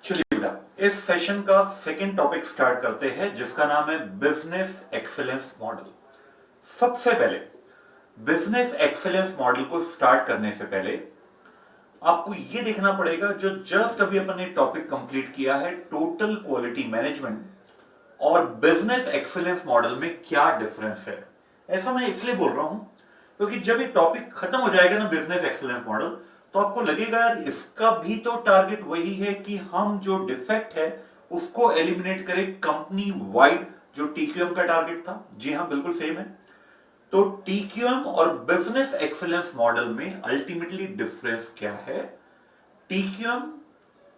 चलिए बेटा, इस सेशन का सेकंड टॉपिक स्टार्ट करते हैं जिसका नाम है बिजनेस एक्सीलेंस मॉडल। सबसे पहले बिजनेस एक्सीलेंस मॉडल को स्टार्ट करने से पहले आपको यह देखना पड़ेगा, जो जस्ट अभी अपन ने टॉपिक कंप्लीट किया है, टोटल क्वालिटी मैनेजमेंट और बिजनेस एक्सीलेंस मॉडल में क्या डिफरेंस है। ऐसा मैं इसलिए बोल रहा हूं क्योंकि जब ये टॉपिक खत्म हो जाएगा ना बिजनेस एक्सीलेंस मॉडल, तो आपको लगेगा यार इसका भी तो टारगेट वही है कि हम जो डिफेक्ट है उसको एलिमिनेट करें कंपनी वाइड, जो टीक्यूएम का टारगेट था। जी हां, बिल्कुल सेम है। तो टीक्यूएम और बिजनेस एक्सीलेंस मॉडल में अल्टीमेटली डिफरेंस क्या है? टीक्यूएम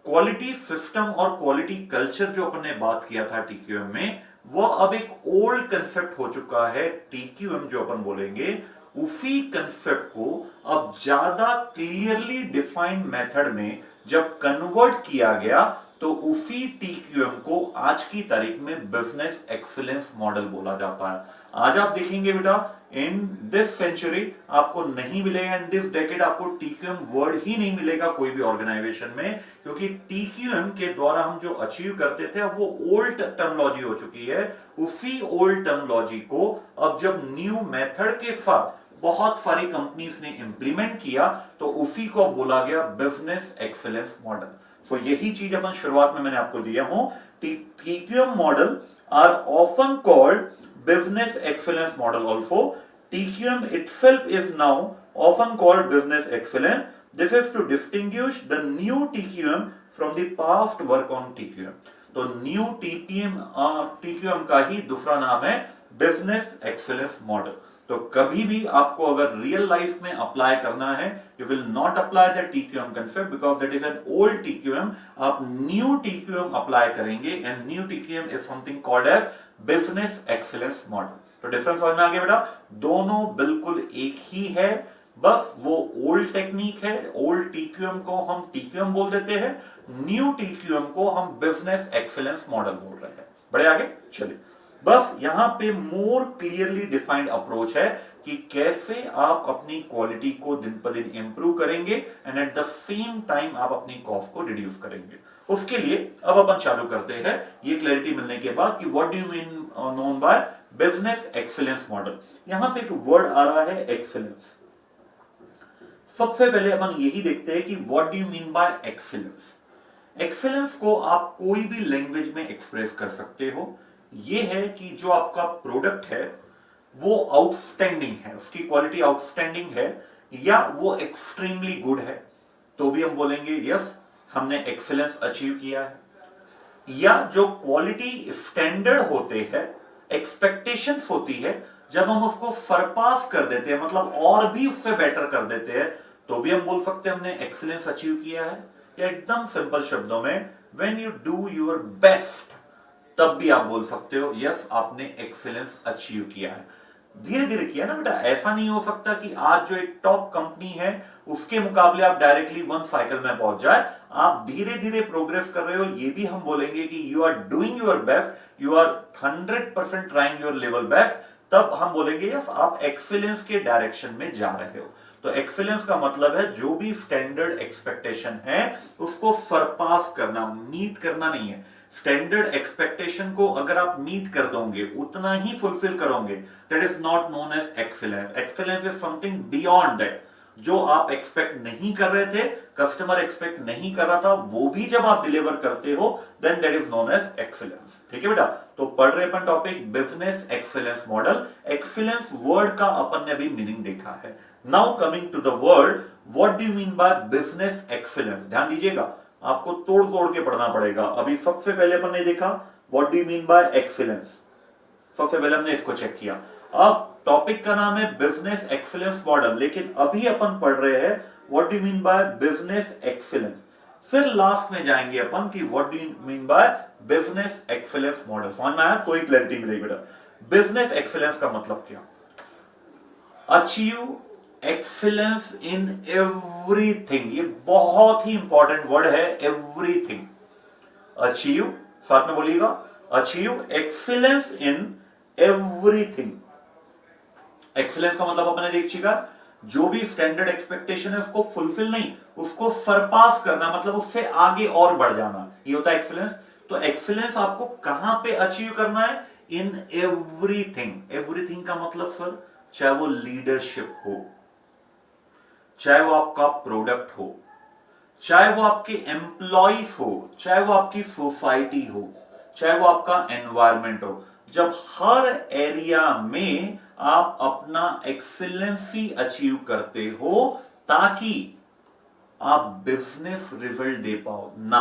क्वालिटी सिस्टम और क्वालिटी कल्चर जो अपन ने बात किया था टीक्यूएम में, वो अब एक ओल्ड कंसेप्ट हो चुका है। टीक्यूएम जो अपन बोलेंगे उसी कंसेप्ट को अब ज्यादा क्लियरली डिफाइंड मेथड में जब कन्वर्ट किया गया, तो उसी टीक्यूएम को आज की तारीख में बिजनेस एक्सीलेंस मॉडल बोला जाता है। आज आप देखेंगे बेटा, इन दिस सेंचुरी आपको नहीं मिलेगा, इन दिस डेकेड आपको टीक्यूएम वर्ड ही नहीं मिलेगा कोई भी ऑर्गेनाइजेशन में, क्योंकि टीक्यूएम के द्वारा हम जो अचीव करते थे अब वो ओल्ड टर्मिनोलॉजी हो चुकी है। उसी ओल्ड टर्मिनोलॉजी को अब जब न्यू मेथड के साथ बहुत सारी कंपनीज ने इंप्लीमेंट किया, तो उसी को बोला गया बिजनेस एक्सीलेंस मॉडल। सो यही चीज अपन शुरुआत में मैंने आपको दिया हूं। TQM model are often called business excellence model also. TQM itself is now often called business excellence. This is to distinguish the new TQM from the past work on TQM. तो new TQM का ही दूसरा नाम है business excellence model. तो कभी भी आपको अगर रियल लाइफ में अप्लाई करना है, you will not apply the TQM concept because that is an old TQM. आप new TQM अप्लाई करेंगे and new TQM is something called as business excellence model. तो डिफरेंस समझ में आ गया बेटा? दोनों बिल्कुल एक ही है, बस वो ओल्ड टेक्निक है। ओल्ड टीक्यूएम को हम टीक्यूएम बोल देते हैं, न्यू टीक्यूएम को हम बिजनेस एक्सीलेंस मॉडल बोल रहे हैं। बड़े आगे चलिए, बस यहां पे मोर क्लियरली डिफाइंड अप्रोच है कि कैसे आप अपनी क्वालिटी को दिन पर दिन इंप्रूव करेंगे and at the same time आप अपनी कॉस्ट को रिड्यूस करेंगे। उसके लिए अब अपन चालू करते हैं, ये क्लैरिटी मिलने के बाद कि what do you mean known by business excellence model. यहां पे एक वर्ड आ रहा है एक्सीलेंस। सबसे पहले अपन यही देखते हैं कि what do you mean bye excellence. Excellence को आप कोई भी लैंग्वेज में एक्सप्रेस कर सकते हो। यह है कि जो आपका प्रोडक्ट है वो आउटस्टैंडिंग है, उसकी क्वालिटी आउटस्टैंडिंग है, या वो एक्सट्रीमली गुड है, तो भी हम बोलेंगे यस हमने एक्सीलेंस अचीव किया है। या जो क्वालिटी स्टैंडर्ड होते हैं, एक्सपेक्टेशंस होती है, जब हम उसको सरपास कर देते हैं, मतलब और भी उससे बेटर कर देते हैं, तो भी हम बोल सकते हैं हमने एक्सीलेंस अचीव किया है। या एकदम सिंपल शब्दों में, when you do your best, तब भी आप बोल सकते हो यस आपने एक्सीलेंस अचीव किया है। धीरे धीरे किया ना बेटा, ऐसा नहीं हो सकता कि आज जो एक टॉप कंपनी है उसके मुकाबले आप डायरेक्टली वन साइकिल में पहुंच जाए। आप धीरे धीरे प्रोग्रेस कर रहे हो, ये भी हम बोलेंगे कि you are doing your best, you are 100% trying your level best, तब हम बोलेंगे यस आप एक्सीलेंस के डायरेक्शन में जा रहे हो। तो एक्सीलेंस का मतलब है जो भी स्टैंडर्ड एक्सपेक्टेशन है उसको सरपास करना, मीट करना नहीं है। स्टैंडर्ड एक्सपेक्टेशन को अगर आप मीट कर दोगे, उतना ही फुलफिल करोगे, that is not known as excellence. Excellence is something beyond that. जो आप एक्सपेक्ट नहीं कर रहे थे, कस्टमर एक्सपेक्ट नहीं कर रहा था, वो भी जब आप डिलीवर करते हो, then that is known as excellence. ठीक है बेटा? तो पढ़ रहे अपन topic business excellence model. Excellence word का अपन ने भी मीनिंग देखा है। Now coming to the word, what do you mean by business excellence. ध्यान दीजिएगा, आपको तोड़ तोड़ के पढ़ना पड़ेगा। अभी सबसे पहले अपन ने देखा what do you mean bye excellence, सबसे पहले हमने इसको चेक किया। अब टॉपिक का नाम है बिजनेस एक्सीलेंस मॉडल, लेकिन अभी अपन पढ़ रहे हैं what do you mean by business excellence. फिर लास्ट में जाएंगे अपन कि what do you mean by business excellence model. समझ में आया? तो ही क्लैरिटी मिलेगी बेटा। बिजनेस एक्सीलेंस का मतलब क्या? Achieve excellence in everything. ये बहुत ही इंपॉर्टेंट वर्ड है, एवरीथिंग। अचीव, साथ में बोलिएगा, achieve excellence in everything. Excellence का मतलब अपने देख चुका, जो भी स्टैंडर्ड एक्सपेक्टेशन है उसको फुलफिल नहीं, उसको सरपास करना, मतलब उससे आगे और बढ़ जाना, ये होता है एक्सीलेंस। तो एक्सीलेंस आपको कहां पे अचीव करना है? In everything. एवरीथिंग का मतलब सर, चाहे वो लीडरशिप हो, चाहे वो आपका प्रोडक्ट हो, चाहे वो आपके एम्प्लॉइज हो, चाहे वो आपकी सोसाइटी हो, चाहे वो आपका एनवायरमेंट हो, जब हर एरिया में आप अपना एक्सीलेंसी अचीव करते हो ताकि आप बिजनेस रिजल्ट दे पाओ ना,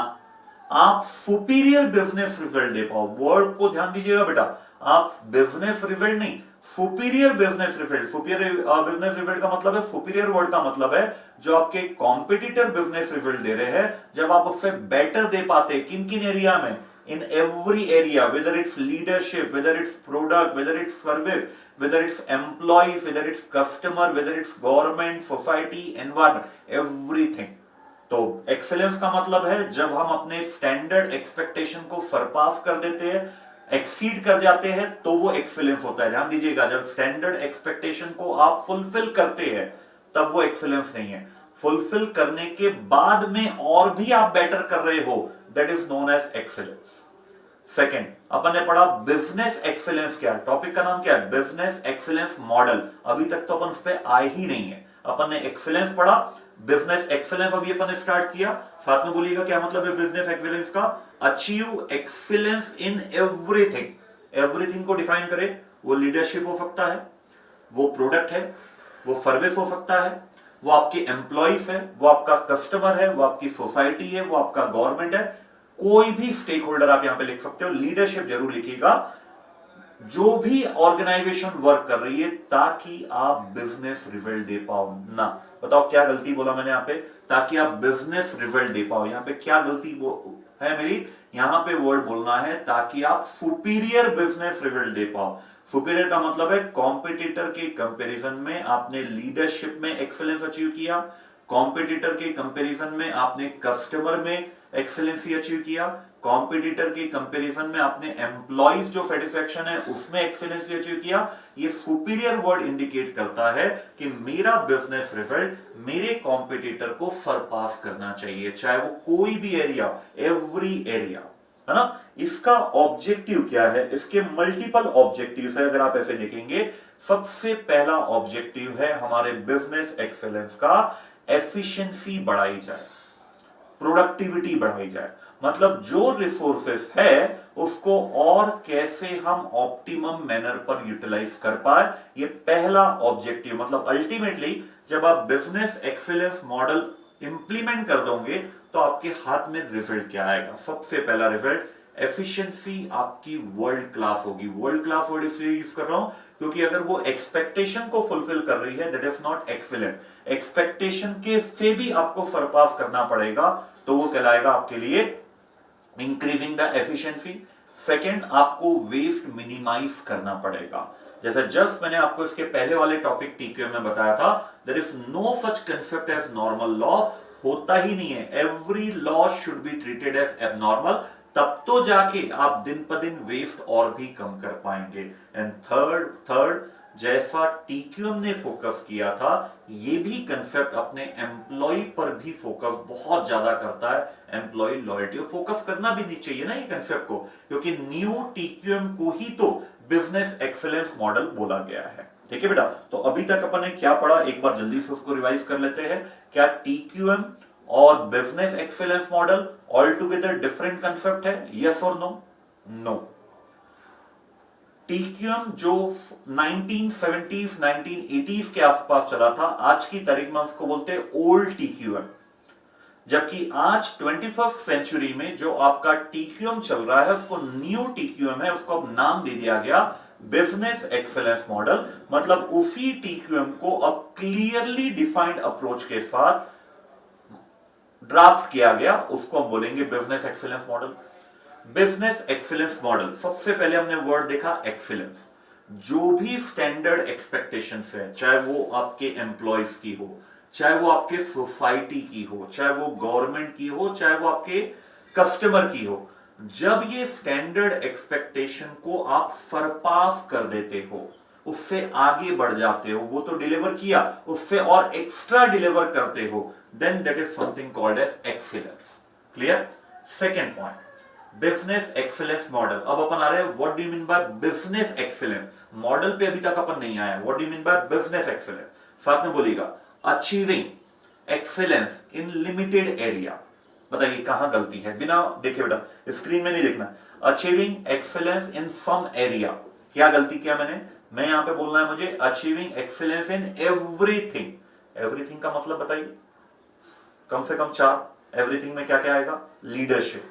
आप सुपीरियर बिजनेस रिजल्ट दे पाओ। वर्ड को ध्यान दीजिएगा बेटा, आप बिजनेस रिजल्ट नहीं, superior business result. Superior business result का मतलब है, सुपीरियर वर्ड का मतलब है जो आपके कॉम्पिटिटर बिजनेस रिजल्ट दे रहे हैं, जब आप उससे बेटर दे पाते, किन किन एरिया में? in every area, whether it's leadership, whether it's product, whether it's service, whether it's employees, whether it's customer, whether it's government, society, environment, everything। तो एक्सेलेंस का मतलब है जब हम अपने स्टैंडर्ड एक्सपेक्टेशन को सरपास कर देते हैं, एक्सीड कर जाते हैं, तो वो एक्सेलेंस होता है। ध्यान दीजिएगा, जब स्टैंडर्ड एक्सपेक्टेशन को आप फुलफिल करते हैं तब वो एक्सेलेंस नहीं है। फुलफिल करने के बाद में और भी आप बेटर कर रहे हो, that is known as excellence. Second, अपन ने पढ़ा बिजनेस एक्सेलेंस क्या है, टॉपिक का नाम क्या है? Business excellence model. अभी तक तो अपन उस पर आए ही नहीं है। अपन ने एक्सेलेंस पढ़ा, बिजनेस एक्सेलेंस अभी अपन ने स्टार्ट किया। साथ में बोलिएगा क्या मतलब है बिजनेस एक्सेलेंस का? Achieve excellence in everything. Everything को डिफाइन करें, वो लीडरशिप हो सकता है, वो प्रोडक्ट है, वो सर्विस हो सकता है, वो आपके एम्प्लॉइज है, वो आपका कस्टमर है, वो आपकी सोसाइटी है, वो आपका गवर्नमेंट है, कोई भी स्टेक होल्डर आप यहां पे लिख सकते हो। लीडरशिप जरूर लिखिएगा। जो भी ऑर्गेनाइजेशन वर्क कर रही है ताकि आप बिजनेस रिजल्ट दे पाओ ना। बताओ क्या गलती बोला मैंने यहां पे? ताकि आप बिजनेस रिजल्ट दे पाओ। यहां पे क्या गलती है मेरी? यहां पे वर्ड बोलना है ताकि आप सुपीरियर बिजनेस रिजल्ट दे पाओ। सुपीरियर का मतलब है कॉम्पिटिटर के कंपैरिजन में आपने लीडरशिप में एक्सेलेंस अचीव किया, कॉम्पिटिटर के कंपैरिजन में आपने कस्टमर में एक्सेलेंसी अचीव किया, कॉम्पिटिटर के कंपैरिजन में आपने एम्प्लॉइज जो सेटिस्फैक्शन है उसमें एक्सेलेंसी अचीव किया। ये सुपीरियर वर्ड इंडिकेट करता है कि मेरा बिजनेस रिजल्ट मेरे कॉम्पिटिटर को सरपास करना चाहिए, चाहे वो कोई भी एरिया, एवरी एरिया, है ना। इसका ऑब्जेक्टिव क्या है? इसके मल्टीपल ऑब्जेक्टिव्स है। अगर आप ऐसे देखेंगे, सबसे पहला ऑब्जेक्टिव है हमारे बिजनेस एक्सेलेंस का, एफिशिएंसी बढ़ाई जाए, प्रोडक्टिविटी बढ़ाई जाए। मतलब जो रिसोर्सेस है उसको और कैसे हम ऑप्टिमम मैनर पर यूटिलाइज कर पाए, ये पहला ऑब्जेक्टिव। मतलब अल्टीमेटली जब आप बिजनेस एक्सीलेंस मॉडल इंप्लीमेंट कर दोगे तो आपके हाथ में रिजल्ट क्या आएगा? सबसे पहला रिजल्ट, एफिशिएंसी आपकी वर्ल्ड क्लास होगी। वर्ल्ड क्लास वर्ड इसलिए यूज कर रहा हूं क्योंकि अगर वो एक्सपेक्टेशन को फुलफिल कर रही है, that is not excellent. Expectation के से भी आपको सरपास करना पड़ेगा, तो वो कहलाएगा आपके लिए इंक्रीजिंग द एफिशिएंसी। सेकेंड, आपको वेस्ट मिनिमाइज करना पड़ेगा। जैसे जस्ट मैंने आपको इसके पहले वाले टॉपिक टीक्यूएम में बताया था, there is no such concept as normal law. होता ही नहीं है। Every law should be treated as abnormal, तब तो जाके आप दिन पर दिन वेस्ट और भी कम कर पाएंगे। एंड थर्ड, जैसा टीक्यूएम ने फोकस किया था, ये भी कंसेप्ट अपने एम्प्लॉय पर भी फोकस बहुत ज्यादा करता है। एम्प्लॉय लॉयल्टी फोकस करना भी नहीं चाहिए ना ये कंसेप्ट को, क्योंकि न्यू टीक्यूएम को ही तो बिजनेस एक्सेलेंस मॉडल बोला गया है। ठीक है बेटा, तो अभी तक अपन ने क्या पढ़ा, एक बार जल्दी से उसको रिवाइज कर लेते हैं। क्या टीक्यूएम और business excellence model all together different concept है? यस और नो? नो। टीक्यूएम जो 1970s 1980s के आसपास चला था, आज की तारीख में उसको बोलते हैं ओल्ड टीक्यूएम। जबकि आज 21st सेंचुरी में जो आपका टीक्यूएम चल रहा है उसको न्यू टीक्यूएम है, उसको अब नाम दे दिया गया बिजनेस एक्सेलेंस मॉडल। मतलब उसी टीक्यूएम को अब क्लियरली डिफाइंड अप्रोच के साथ ड्राफ्ट किया गया, उसको हम बोलेंगे business excellence model. Business excellence model, सबसे पहले हमने वर्ड देखा एक्सेलेंस। जो भी स्टैंडर्ड एक्सपेक्टेशंस है, चाहे वो आपके एम्प्लॉयज की हो, चाहे वो आपके सोसाइटी की हो, चाहे वो गवर्नमेंट की हो, चाहे वो आपके कस्टमर की हो, जब ये स्टैंडर्ड एक्सपेक्टेशन को आप सरपास कर देते हो, उससे आगे बढ़ जाते हो, वो तो डिलीवर किया, उससे और एक्स्ट्रा डिलीवर करते हो, then that is something called as excellence. Clear? Second point, business excellence model. अब अपन आ रहे हैं what do you mean by business excellence. Model पे अभी तक अपन नहीं आया, what do you mean by business excellence. साथ में बोलिएगा achieving excellence in limited area. बताइए कहां गलती है, बिना देखे बेटा, स्क्रीन में नहीं देखना। Achieving excellence in some area, क्या गलती किया मैंने? मैं यहां पे बोलना है मुझे achieving excellence in everything. Everything का मतलब बताइए, कम से कम 4। एवरीथिंग में क्या क्या आएगा? Leadership,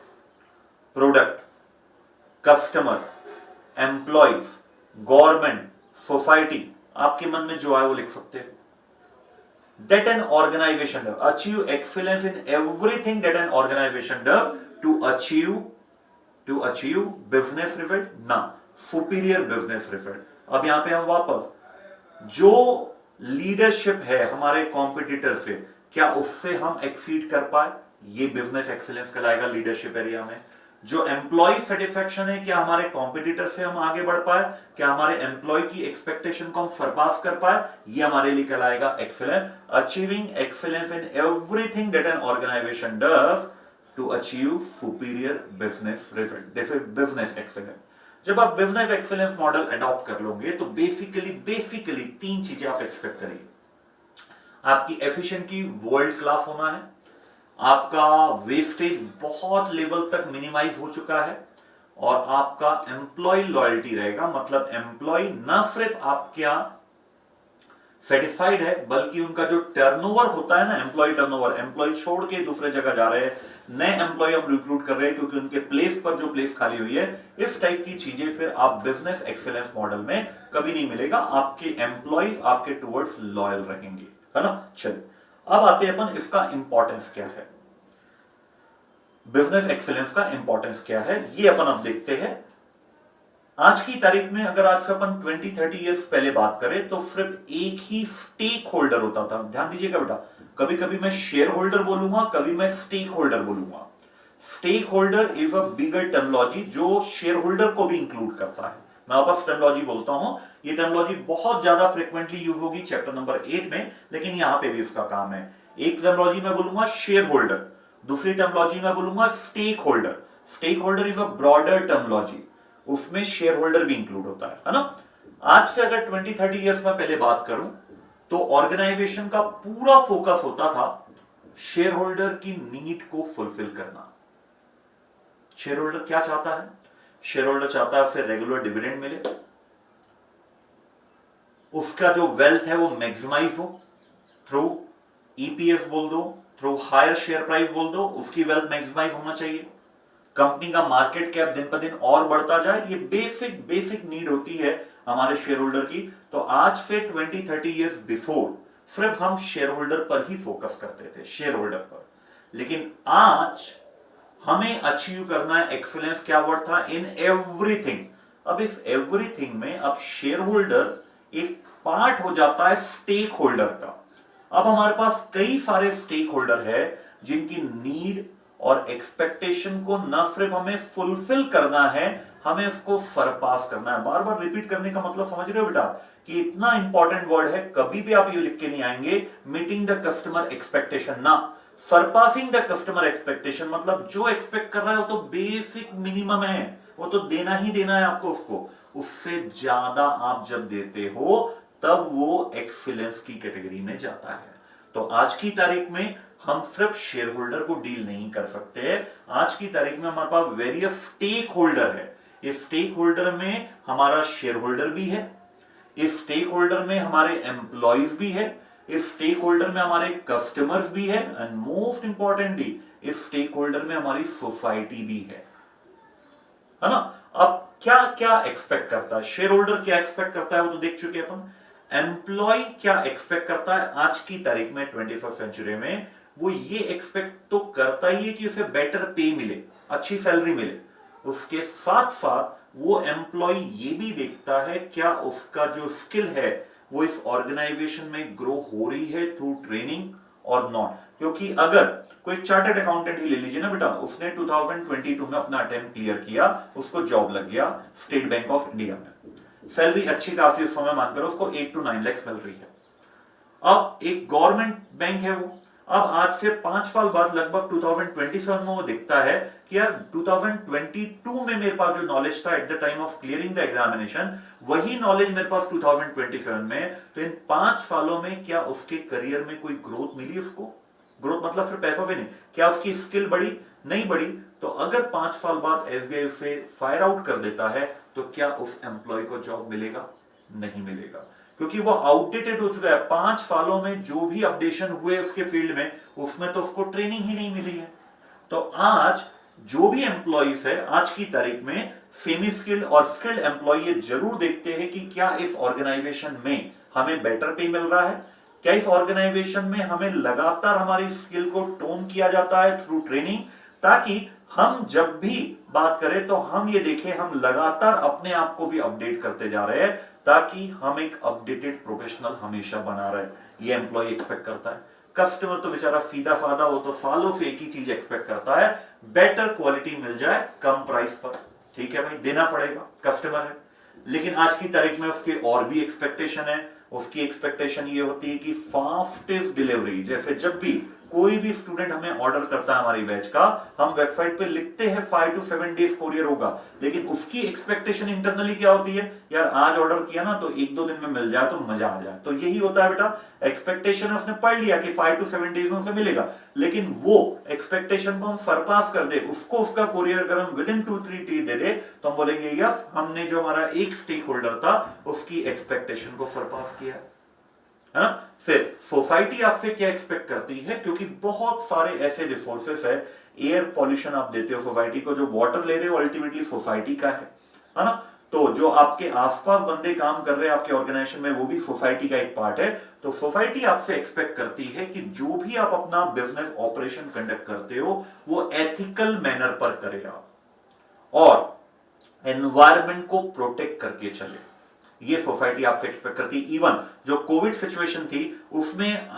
product, customer, employees, government, society. आपके मन में जो आए वो लिख सकते हैं। That an organization does, achieve excellence in everything that an organization does to achieve business result, ना superior business result। अब यहां पे हम वापस, जो लीडरशिप है हमारे कॉम्पिटिटर से, क्या उससे हम एक्सीड कर पाए, ये बिजनेस एक्सीलेंस कहलाएगा लीडरशिप एरिया में। जो एम्प्लॉय सेटिस्फेक्शन है, क्या हमारे कॉम्पिटिटर से हम आगे बढ़ पाए, क्या हमारे एम्प्लॉय की एक्सपेक्टेशन को हम सरपास कर पाए, ये हमारे लिए कहलाएगा excellence. Achieving excellence in everything that an organization does to achieve superior business result, this is business excellence. जब आप बिजनेस एक्सीलेंस मॉडल अडॉप्ट कर लोगे तो बेसिकली 3 चीजें आप एक्सपेक्ट करिए। आपकी एफिशिएंसी वर्ल्ड क्लास होना है, आपका वेस्टेज बहुत लेवल तक मिनिमाइज हो चुका है, और आपका एम्प्लॉय लॉयल्टी रहेगा। मतलब एम्प्लॉय ना सिर्फ आपके यहां सेटिस्फाइड है, बल्कि उनका जो टर्नओवर होता है ना, एम्प्लॉय टर्नओवर, एम्प्लॉय छोड़ के दूसरे जगह जा रहे हैं, नए एम्प्लॉय हम रिक्रूट कर रहे हैं क्योंकि उनके प्लेस पर जो प्लेस खाली हुई है, इस टाइप की चीजें फिर आप बिजनेस एक्सीलेंस मॉडल में कभी नहीं मिलेगा। आपके एम्प्लॉयज आपके टुवर्ड्स लॉयल रहेंगे, है ना। चलिए अब आते हैं अपन, इसका इंपॉर्टेंस क्या है, बिजनेस एक्सीलेंस का इंपॉर्टेंस क्या है, ये अपन अब देखते हैं। आज की तारीख में अगर आज से अपन 20-30 इयर्स पहले बात करें तो सिर्फ एक ही स्टेक होल्डर होता था। ध्यान दीजिएगा बेटा, कभी कभी मैं शेयर होल्डर बोलूंगा, कभी मैं स्टेक होल्डर बोलूंगा। Stake holder is a bigger terminology जो शेयर होल्डर को भी इंक्लूड करता है। मैं वापस टर्मिनोलॉजी बोलता हूं, ये टर्मिनोलॉजी बहुत ज्यादा फ्रिक्वेंटली यूज होगी चैप्टर नंबर 8 में, लेकिन यहां पे भी इसका काम है। एक टर्मिनोलॉजी मैं बोलूंगा शेयर होल्डर, दूसरी टर्मिनोलॉजी में बोलूंगा stake holder. Stake holder is a broader terminology, उसमें शेयर होल्डर भी इंक्लूड होता है ना। आज से अगर 20-30 इयर्स में पहले बात करूं तो ऑर्गेनाइजेशन का पूरा फोकस होता था शेयर होल्डर की नीड को फुलफिल करना। शेयर होल्डर क्या चाहता है? शेयर होल्डर चाहता है उससे रेगुलर डिविडेंड मिले, उसका जो वेल्थ है वो मैक्सिमाइज हो, थ्रू ईपीएस बोल दो, थ्रू हायर शेयर प्राइस बोल दो, उसकी वेल्थ मैक्सिमाइज होना चाहिए। कंपनी का मार्केट कैप दिन पर दिन और बढ़ता जाए, ये बेसिक नीड होती है हमारे शेयर होल्डर की। तो आज से 20-30 इयर्स बिफोर सिर्फ हम शेयर होल्डर पर ही फोकस करते थे, शेयर होल्डर पर। लेकिन आज हमें अचीव करना है एक्सीलेंस, क्या वर्ड था? In everything. अब इस एवरीथिंग में अब शेयर होल्डर एक पार्ट हो जाता है स्टेक होल्डर का। अब हमारे पास कई सारे स्टेक होल्डर है जिनकी नीड और एक्सपेक्टेशन को न सिर्फ हमें फुलफिल करना है, हमें उसको सरपास करना है। बार बार रिपीट करने का मतलब समझ रहे हो बेटा कि इतना इंपॉर्टेंट वर्ड है, कभी भी आप ये लिख के नहीं आएंगे मीटिंग द कस्टमर एक्सपेक्टेशन, ना सरपासिंग द कस्टमर एक्सपेक्टेशन। मतलब जो एक्सपेक्ट कर रहा है वो तो बेसिक मिनिमम है, वो तो देना ही देना है आपको उसको। उससे ज्यादा आप जब देते हो तब वो एक्सीलेंस की कैटेगरी में जाता है। तो आज की तारीख में हम सिर्फ शेयर होल्डर को डील नहीं कर सकते। आज की तारीख में हमारे पास वेरियस स्टेक होल्डर है। इस स्टेक होल्डर में हमारा शेयर होल्डर भी है, इस स्टेक होल्डर में हमारे एम्प्लॉइज भी है, इस स्टेक होल्डर में हमारे कस्टमर्स भी है, एंड मोस्ट इंपॉर्टेंटली इस स्टेक होल्डर में हमारी सोसाइटी भी है ना। अब क्या क्या एक्सपेक्ट करता है शेयर होल्डर, क्या एक्सपेक्ट करता है वो तो देख चुके अपन। एम्प्लॉय क्या एक्सपेक्ट करता है आज की तारीख में 21st सेंचुरी में? वो ये एक्सपेक्ट तो करता ही है कि उसे बेटर पे मिले, अच्छी सैलरी मिले। उसके साथ साथ वो एम्प्लॉय ये भी देखता है क्या उसका जो स्किल है वो इस ऑर्गेनाइजेशन में ग्रो हो रही है थ्रू ट्रेनिंग और नॉट। क्योंकि अगर कोई चार्टर्ड अकाउंटेंट ही ले लीजिए ना बेटा, उसने 2022 में अपना अटेम्प्ट क्लियर किया, उसको जॉब लग गया स्टेट बैंक ऑफ इंडिया में, सैलरी अच्छी खासी उस समय मानकर उसको 8 to 9 लाख मिल रही है। अब एक गवर्नमेंट बैंक है वो, अब आज से 5 साल बाद लगभग 2027 में वो दिखता है कि यार 2022 में मेरे पास जो नॉलेज था at the time of clearing the examination, वही नॉलेज मेरे पास 2027 में। तो इन 5 सालों में क्या उसके करियर में कोई ग्रोथ मिली उसको? ग्रोथ मतलब सिर्फ पैसों से नहीं, क्या उसकी स्किल बढ़ी? नहीं बढ़ी। तो अगर 5 साल बाद एसबीआई उसे फायर आउट कर देता है तो क्या उस एम्प्लॉय को जॉब मिलेगा? नहीं मिलेगा, क्योंकि वो आउटडेटेड हो चुका है। 5 सालों में जो भी अपडेशन हुए उसके फील्ड में, उसमें तो उसको ट्रेनिंग ही नहीं मिली है। तो आज जो भी एम्प्लॉइज है आज की तारीख में, सेमी स्किल्ड और स्किल्ड एम्प्लॉय ये जरूर देखते हैं कि क्या इस ऑर्गेनाइजेशन में हमें बेटर पे मिल रहा है, क्या इस ऑर्गेनाइजेशन में हमें लगातार हमारी स्किल को टोन किया जाता है थ्रू ट्रेनिंग, ताकि हम जब भी बात करें तो हम ये देखें हम लगातार अपने आप को भी अपडेट करते जा रहे हैं, ताकि हम एक अपडेटेड प्रोफेशनल हमेशा बना रहे। ये एम्प्लॉय एक्सपेक्ट करता है। कस्टमर तो बेचारा सीधा साधा, वो तो सालों से एक ही चीज एक्सपेक्ट करता है, बेटर क्वालिटी मिल जाए कम प्राइस पर। ठीक है भाई, देना पड़ेगा, कस्टमर है। लेकिन आज की तारीख में उसके और भी एक्सपेक्टेशन है। उसकी एक्सपेक्टेशन ये होती है कि फास्टेस्ट डिलीवरी। जैसे जब भी कोई भी स्टूडेंट हमें ऑर्डर करता है हमारी बैच का, हम वेबसाइट पे लिखते हैं 5 to 7 डेज कोरियर होगा, लेकिन उसकी एक्सपेक्टेशन इंटरनली क्या होती है, यार आज ऑर्डर किया ना तो 1-2 दिन में मिल जाए तो मजा आ जाए। तो यही होता है बेटा, एक्सपेक्टेशन उसने पढ़ लिया कि 5 to 7 डेज में उसे मिलेगा, लेकिन वो एक्सपेक्टेशन को हम सरपास कर दे, उसको उसका कोरियर अगर हम विद इन 2-3 डे दे दे तो हम बोलेंगे यस, हमने जो हमारा एक स्टेक होल्डर था उसकी एक्सपेक्टेशन को सरपास किया है ना। फिर सोसाइटी आपसे क्या एक्सपेक्ट करती है, क्योंकि बहुत सारे ऐसे रिसोर्सेस है। एयर पॉल्यूशन आप देते हो सोसाइटी को, जो वाटर ले रहे हो अल्टीमेटली सोसाइटी का है ना। तो जो आपके आसपास बंदे काम कर रहे हैं आपके ऑर्गेनाइजेशन में, वो भी सोसाइटी का एक पार्ट है। तो सोसाइटी आपसे एक्सपेक्ट करती है कि जो भी आप अपना बिजनेस ऑपरेशन कंडक्ट करते हो वो एथिकल मैनर पर करे आप, और एनवायरमेंट को प्रोटेक्ट करके चले। ये सोसाइटी आपसे एक्सपेक्ट करती है। इवन जो कोविड सिचुएशन थी उसमें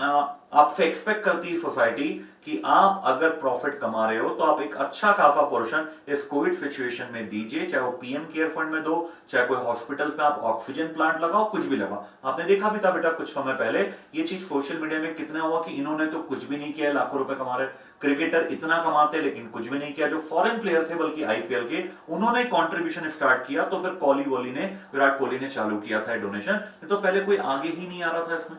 आपसे एक्सपेक्ट करती है सोसाइटी कि आप अगर प्रॉफिट कमा रहे हो तो आप एक अच्छा खासा पोर्शन इस कोविड सिचुएशन में दीजिए, चाहे वो पीएम केयर फंड में दो, चाहे कोई हॉस्पिटल्स में आप ऑक्सीजन प्लांट लगाओ, कुछ भी लगाओ। आपने देखा भी था बेटा कुछ समय पहले ये चीज सोशल मीडिया में कितना हुआ कि इन्होंने तो कुछ भी नहीं किया, लाखों रुपए कमा रहे। क्रिकेटर इतना कमाते लेकिन कुछ भी नहीं किया। जो फॉरेन प्लेयर थे बल्कि आईपीएल के, उन्होंने कंट्रीब्यूशन स्टार्ट किया, तो फिर विराट कोहली ने चालू किया था डोनेशन, तो पहले कोई आगे ही नहीं आ रहा था इसमें।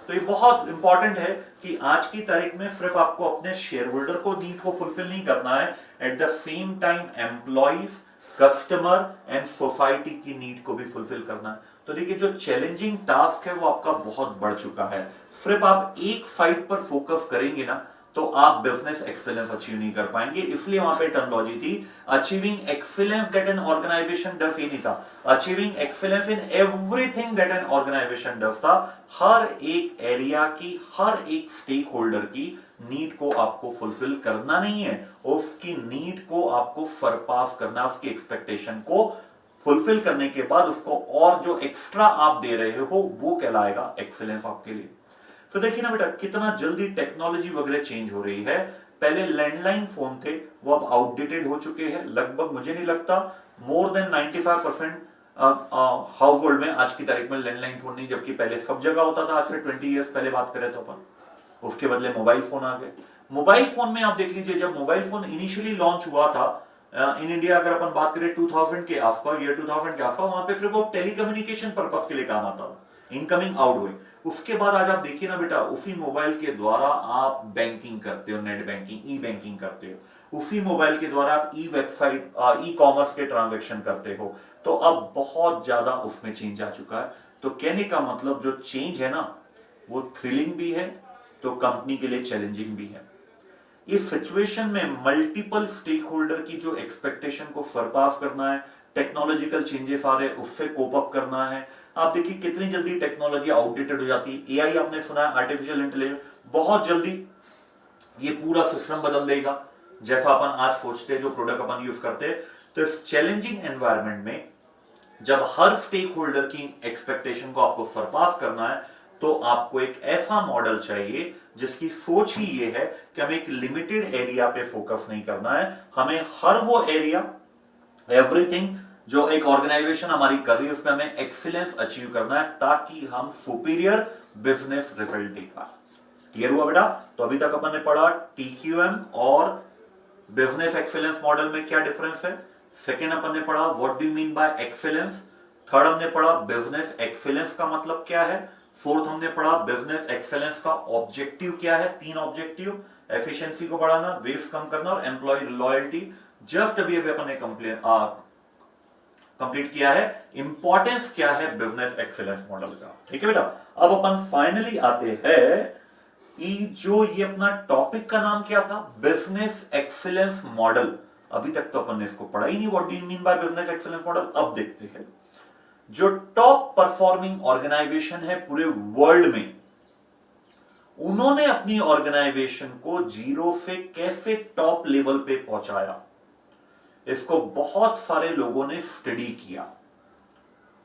तो ये बहुत इंपॉर्टेंट है कि आज की तारीख में सिर्फ आपको अपने शेयर होल्डर को नीड को फुलफिल नहीं करना है, at the same time employees, customer and society की नीड को भी फुलफिल करना है। तो देखिए जो चैलेंजिंग टास्क है वो आपका बहुत बढ़ चुका है। सिर्फ आप एक साइड पर फोकस करेंगे ना तो आप बिजनेस एक्सेलेंस अचीव नहीं कर पाएंगे। इसलिए वहां पे टर्मिनोलॉजी थी achieving excellence that an organization does. ये नहीं था achieving excellence in everything that an organization does था। हर एक एरिया की, हर एक स्टेक होल्डर की नीड को आपको फुलफिल करना नहीं है, उसकी नीड को आपको सरपास करना, उसकी एक्सपेक्टेशन को फुलफिल करने के बाद उसको और जो एक्स्ट्रा आप दे रहे हो वो कहलाएगा एक्सेलेंस आपके लिए। तो देखिए ना बेटा कितना जल्दी टेक्नोलॉजी वगैरह चेंज हो रही है। पहले लैंडलाइन फोन थे, वो अब आउटडेटेड हो चुके हैं। लगभग मुझे नहीं लगता मोर देन 95% हाउस होल्ड में आज की तारीख में लैंडलाइन फोन नहीं, जबकि पहले सब जगह होता था। आज से 20 ईयर्स पहले बात करें तो अपन, उसके बदले मोबाइल फोन आ गए। मोबाइल फोन में आप देख लीजिए, जब मोबाइल फोन इनिशियली लॉन्च हुआ था इन इंडिया, अगर अपन बात करें 2000 के आसपास, ईयर 2000 के आसपास, वहां पे फिर वो टेलीकम्युनिकेशन पर्पस के लिए काम आता था, इनकमिंग आउटगोइंग। उसके बाद आज आप देखिए ना बेटा, उसी मोबाइल के द्वारा आप बैंकिंग करते हो, नेट बैंकिंग, ई बैंकिंग करते हो। उसी मोबाइल के द्वारा आप ई वेबसाइट, ई कॉमर्स के ट्रांजैक्शन करते हो। तो अब बहुत ज्यादा उसमें चेंज आ चुका है। तो कहने का मतलब जो चेंज है ना वो थ्रिलिंग भी है, तो कंपनी के लिए चैलेंजिंग भी है। इस सिचुएशन में मल्टीपल स्टेक होल्डर की जो एक्सपेक्टेशन को सरपास करना है, टेक्नोलॉजिकल चेंजेस आ रहे हैं उससे कोप अप करना है। आप देखिए कितनी जल्दी टेक्नोलॉजी आउटडेटेड हो जाती है। एआई आपने सुना है, आर्टिफिशियल इंटेलिजेंस, बहुत जल्दी ये पूरा सिस्टम बदल देगा जैसा अपन आज सोचते हैं, जो प्रोडक्ट अपन यूज करते हैं। तो इस चैलेंजिंग एनवायरनमेंट में जब हर स्टेक होल्डर की एक्सपेक्टेशन को आपको सरपास करना है, तो आपको एक ऐसा मॉडल चाहिए जिसकी सोच ही ये है कि हमें एक लिमिटेड एरिया पे फोकस नहीं करना है, हमें हर वो एरिया, एवरीथिंग जो एक ऑर्गेनाइजेशन हमारी कर रही है उसमें हमें एक्सीलेंस अचीव करना है ताकि हम सुपीरियर बिजनेस रिजल्ट दे पाए। क्लियर हुआ बेटा? तो अभी तक अपन ने पढ़ा टीक्यूएम और बिजनेस एक्सीलेंस मॉडल में क्या डिफरेंस है। सेकेंड अपन ने पढ़ा what do you mean bye excellence. Third हमने पढ़ा बिजनेस एक्सीलेंस का मतलब क्या है। फोर्थ हमने पढ़ा बिजनेस एक्सीलेंस का ऑब्जेक्टिव क्या है। 3 ऑब्जेक्टिव, एफिशिएंसी को बढ़ाना, वेस्ट कम करना और एम्प्लॉय लॉयल्टी। जस्ट अभी अपन ने कंप्लीट किया है इंपॉर्टेंस क्या है बिजनेस एक्सीलेंस मॉडल का। ठीक है बेटा? अब अपन फाइनली आते हैं कि जो ये अपना टॉपिक का नाम क्या था, बिजनेस एक्सीलेंस मॉडल। अभी तक तो अपन ने इसको पढ़ा ही नहीं, what do you mean by business excellence model. अब देखते हैं जो टॉप परफॉर्मिंग ऑर्गेनाइजेशन है पूरे वर्ल्ड में, उन्होंने अपनी ऑर्गेनाइजेशन को जीरो से कैसे टॉप लेवल पे पहुंचाया। इसको बहुत सारे लोगों ने स्टडी किया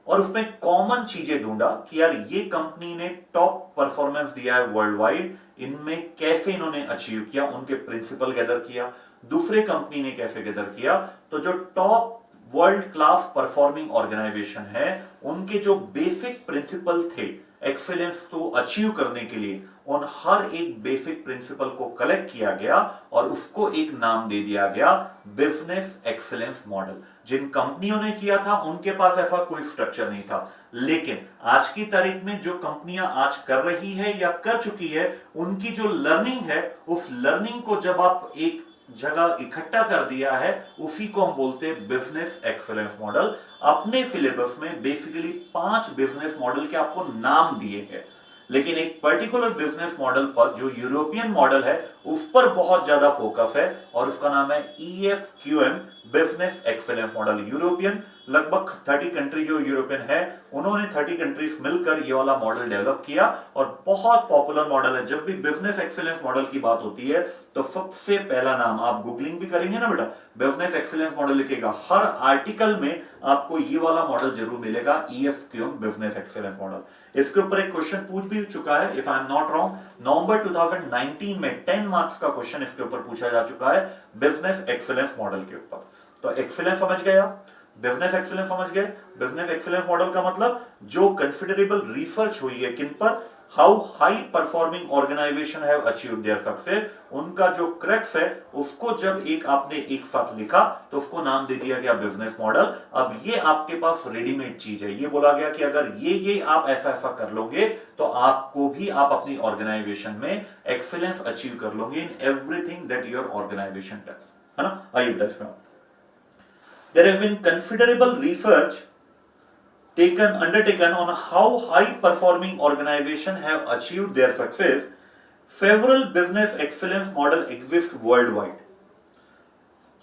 और उसमें कॉमन चीजें ढूंढा कि यार ये कंपनी ने टॉप परफॉर्मेंस दिया है वर्ल्ड वाइड, इनमें कैसे इन्होंने अचीव किया, उनके प्रिंसिपल गैदर किया। दूसरे कंपनी ने कैसे गैदर किया, तो जो top world class performing organization है उनके जो बेसिक प्रिंसिपल थे एक्सीलेंस को अचीव करने के लिए, उन हर एक बेसिक प्रिंसिपल को कलेक्ट किया गया और उसको एक नाम दे दिया गया बिजनेस एक्सीलेंस मॉडल। जिन कंपनियों ने किया था उनके पास ऐसा कोई स्ट्रक्चर नहीं था, लेकिन आज की तारीख में जो कंपनियां आज कर रही है या कर चुकी है, उनकी जो लर्निंग है, उस लर्निंग को जब आप एक जगह इकट्ठा कर दिया है, उसी को हम बोलते हैं बिजनेस एक्सीलेंस मॉडल। अपने सिलेबस में बेसिकली 5 बिजनेस मॉडल के आपको नाम दिए हैं, लेकिन एक पर्टिकुलर बिजनेस मॉडल पर जो यूरोपियन मॉडल है उस पर बहुत ज्यादा फोकस है और उसका नाम है EFQM business excellence model. European लगभग 30 कंट्री जो यूरोपियन है, उन्होंने 30 कंट्रीज मिलकर ये वाला मॉडल डेवलप किया और बहुत पॉपुलर मॉडल है। जब भी बिजनेस एक्सीलेंस मॉडल की बात होती है तो सबसे पहला नाम, आप गूगलिंग भी करेंगे ना बेटा, बिजनेस एक्सीलेंस मॉडल लिखेगा, हर आर्टिकल में आपको ये वाला मॉडल जरूर मिलेगा, EFQM बिजनेस एक्सीलेंस मॉडल। इसके ऊपर एक क्वेश्चन पूछ भी चुका है, if I am not wrong, November 2019 में 10 मार्क्स का क्वेश्चन इसके ऊपर पूछा जा चुका है बिजनेस एक्सीलेंस मॉडल के ऊपर। तो एक्सीलेंस समझ गया, बिजनेस एक्सीलेंस समझ गए। बिजनेस एक्सीलेंस मॉडल का मतलब जो कंसिडरेबल रिसर्च हुई है किन पर, how high performing organization have achieved their success, उनका जो क्रक्स है उसको जब एक आपने एक साथ लिखा तो उसको नाम दे दिया गया बिजनेस मॉडल। अब ये आपके पास रेडीमेड चीज है, ये बोला गया कि अगर ये आप ऐसा ऐसा कर लोगे तो आपको भी आप अपनी ऑर्गेनाइजेशन में एक्सीलेंस अचीव कर लोगे in everything that your organization does, है ना। आइए बेटा इसमें there has been considerable research undertaken on how high performing organizations have achieved their success. Several business excellence model exist worldwide.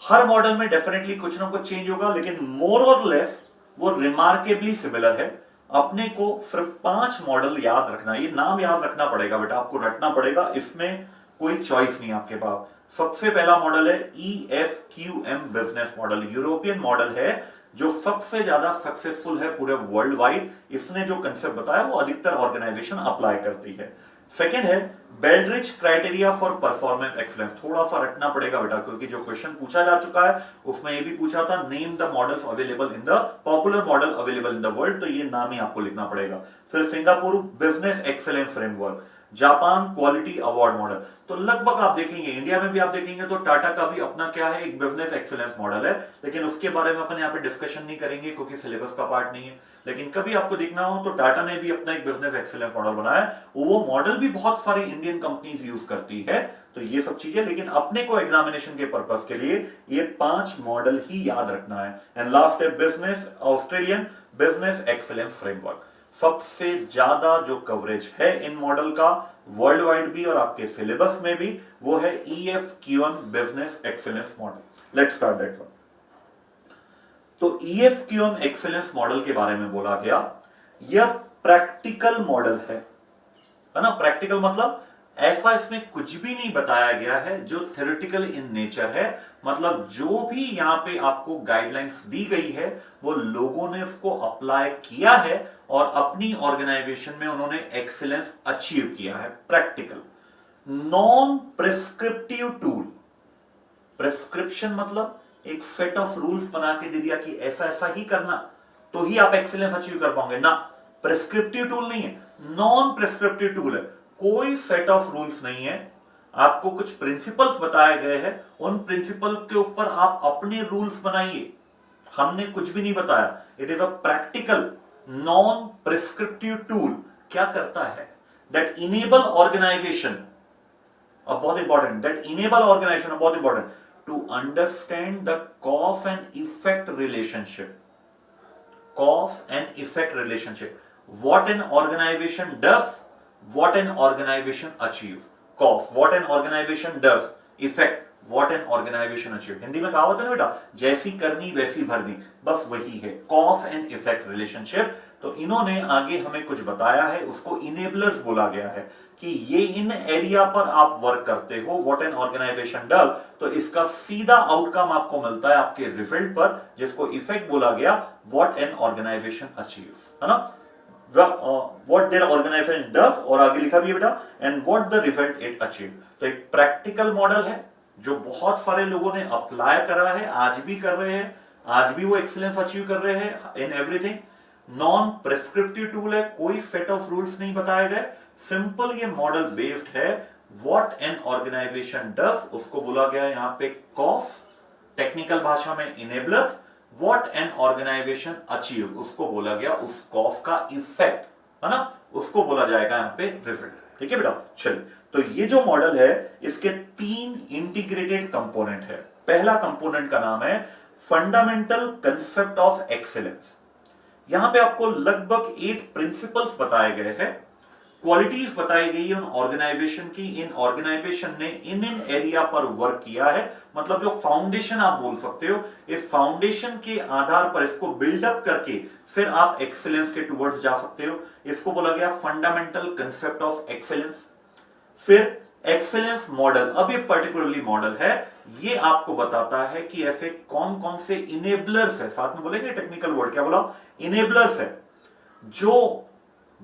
Her model में definitely कुछ ना कुछ चेंज होगा, लेकिन मोर और लेस वो रिमार्केबली सिमिलर है। अपने को सिर्फ 5 मॉडल याद रखना, ये नाम याद रखना पड़ेगा बेटा, आपको रटना पड़ेगा, इसमें कोई चॉइस नहीं आपके पास। सबसे पहला मॉडल है EFQM business model, European model है जो सबसे ज्यादा सक्सेसफुल है पूरे वर्ल्ड वाइड। इसने जो कंसेप्ट बताया वो अधिकतर ऑर्गेनाइजेशन अप्लाई करती है। सेकंड है बेल्ड्रिच क्राइटेरिया फॉर परफॉर्मेंस एक्सीलेंस, थोड़ा सा रटना पड़ेगा बेटा क्योंकि जो क्वेश्चन पूछा जा चुका है उसमें ये भी पूछा था name the models available in the popular model available in the world, तो ये नाम ही आपको लिखना पड़ेगा। फिर Singapore business excellence framework, Japan quality award model. तो लगभग आप देखेंगे इंडिया में भी आप देखेंगे तो टाटा का भी अपना क्या है, एक बिजनेस एक्सीलेंस मॉडल है, लेकिन उसके बारे में अपन यहाँ पे डिस्कशन नहीं करेंगे क्योंकि सिलेबस का पार्ट नहीं है। लेकिन कभी आपको देखना हो तो टाटा ने भी अपना एक बिजनेस एक्सीलेंस मॉडल बनाया है, वो मॉडल भी बहुत सारी इंडियन कंपनीज यूज करती है। तो ये सब चीजें, लेकिन अपने को एग्जामिनेशन के पर्पस के लिए ये 5 मॉडल ही याद रखना है। एंड लास्ट है business Australian business excellence framework. सबसे ज्यादा जो कवरेज है इन मॉडल का वर्ल्ड वाइड भी और आपके सिलेबस में भी, वो है EFQM business excellence model. Let's start that one. तो EFQM एक्सीलेंस मॉडल के बारे में बोला गया, यह प्रैक्टिकल मॉडल है ना। प्रैक्टिकल मतलब ऐसा इसमें कुछ भी नहीं बताया गया है जो थ्योरेटिकल इन नेचर है, मतलब जो भी यहां पे आपको गाइडलाइंस दी गई है वो लोगों ने उसको अप्लाई किया है और अपनी ऑर्गेनाइजेशन में उन्होंने एक्सीलेंस अचीव किया है। Practical, non prescriptive tool, prescription मतलब एक सेट ऑफ रूल्स बना के दे दिया कि ऐसा ऐसा ही करना तो ही आप एक्सीलेंस अचीव कर पाओगे ना। प्रेस्क्रिप्टिव टूल नहीं है, नॉन प्रेस्क्रिप्टिव टूल है। कोई सेट ऑफ रूल्स नहीं है, आपको कुछ प्रिंसिपल्स बताए गए हैं, उन प्रिंसिपल के ऊपर आप अपने रूल्स बनाइए। हमने कुछ भी नहीं बताया। It is a practical non prescriptive tool. क्या करता है? दैट इनेबल ऑर्गेनाइजेशन, अब बहुत इंपॉर्टेंट, दैट इनेबल ऑर्गेनाइजेशन, बहुत important, to understand the cause and effect relationship. Cause and effect relationship. What an organization does, what an organization achieves. Cause, what an organization does. Effect, what an organization achieves. Hindi में कहावत है ना बेटा, जैसी करनी वैसी भरनी, बस वही है cause and effect relationship। तो इन्होंने आगे हमें कुछ बताया है, उसको इनेबलर्स बोला गया है कि ये इन एरिया पर आप वर्क करते हो, व्हाट एन ऑर्गेनाइजेशन डज, तो इसका सीधा आउटकम आपको मिलता है आपके रिजल्ट पर, जिसको इफेक्ट बोला गया व्हाट एन ऑर्गेनाइजेशन अचीव्स, है ना। व्हाट देयर ऑर्गेनाइजेशन डज, और आगे लिखा भी है बेटा, and what the result it achieve. तो एक प्रैक्टिकल मॉडल है जो बहुत सारे लोगों ने अप्लाई करा है, आज भी कर रहे हैं, आज भी वो एक्सीलेंस अचीव कर रहे हैं in everything. Non prescriptive tool है, कोई सेट ऑफ रूल्स नहीं बताए गए, सिंपल ये मॉडल बेस्ड है। व्हाट एन ऑर्गेनाइजेशन डज उसको बोला गया है यहां पे कॉज, टेक्निकल भाषा में enablers. What an organization achieve उसको बोला गया उस कॉज का इफेक्ट, है ना, उसको बोला जाएगा यहां पे रिजल्ट। ठीक है बेटा, चलिए। तो ये जो मॉडल है इसके 3 इंटीग्रेटेड कंपोनेंट है। पहला कंपोनेंट का नाम है फंडामेंटल कंसेप्ट ऑफ एक्सीलेंस। यहां पे आपको लगभग 8 प्रिंसिपल्स बताए गए हैं, क्वालिटीज बताई गई है उन ऑर्गेनाइजेशन की। इन ऑर्गेनाइजेशन ने इन एरिया पर वर्क किया है, मतलब जो फाउंडेशन आप बोल सकते हो, इस फाउंडेशन के आधार पर इसको बिल्डअप करके फिर आप एक्सीलेंस के टुवर्ड्स जा सकते हो। इसको बोला गया फंडामेंटल कंसेप्ट ऑफ एक्सीलेंस। फिर एक्सीलेंस मॉडल, अब ये पर्टिकुलरली मॉडल है, ये आपको बताता है कि ऐसे कौन कौन से इनेबलर्स है, साथ में बोलेंगे टेक्निकल वर्ड, क्या बोला, इनेबलर्स है, जो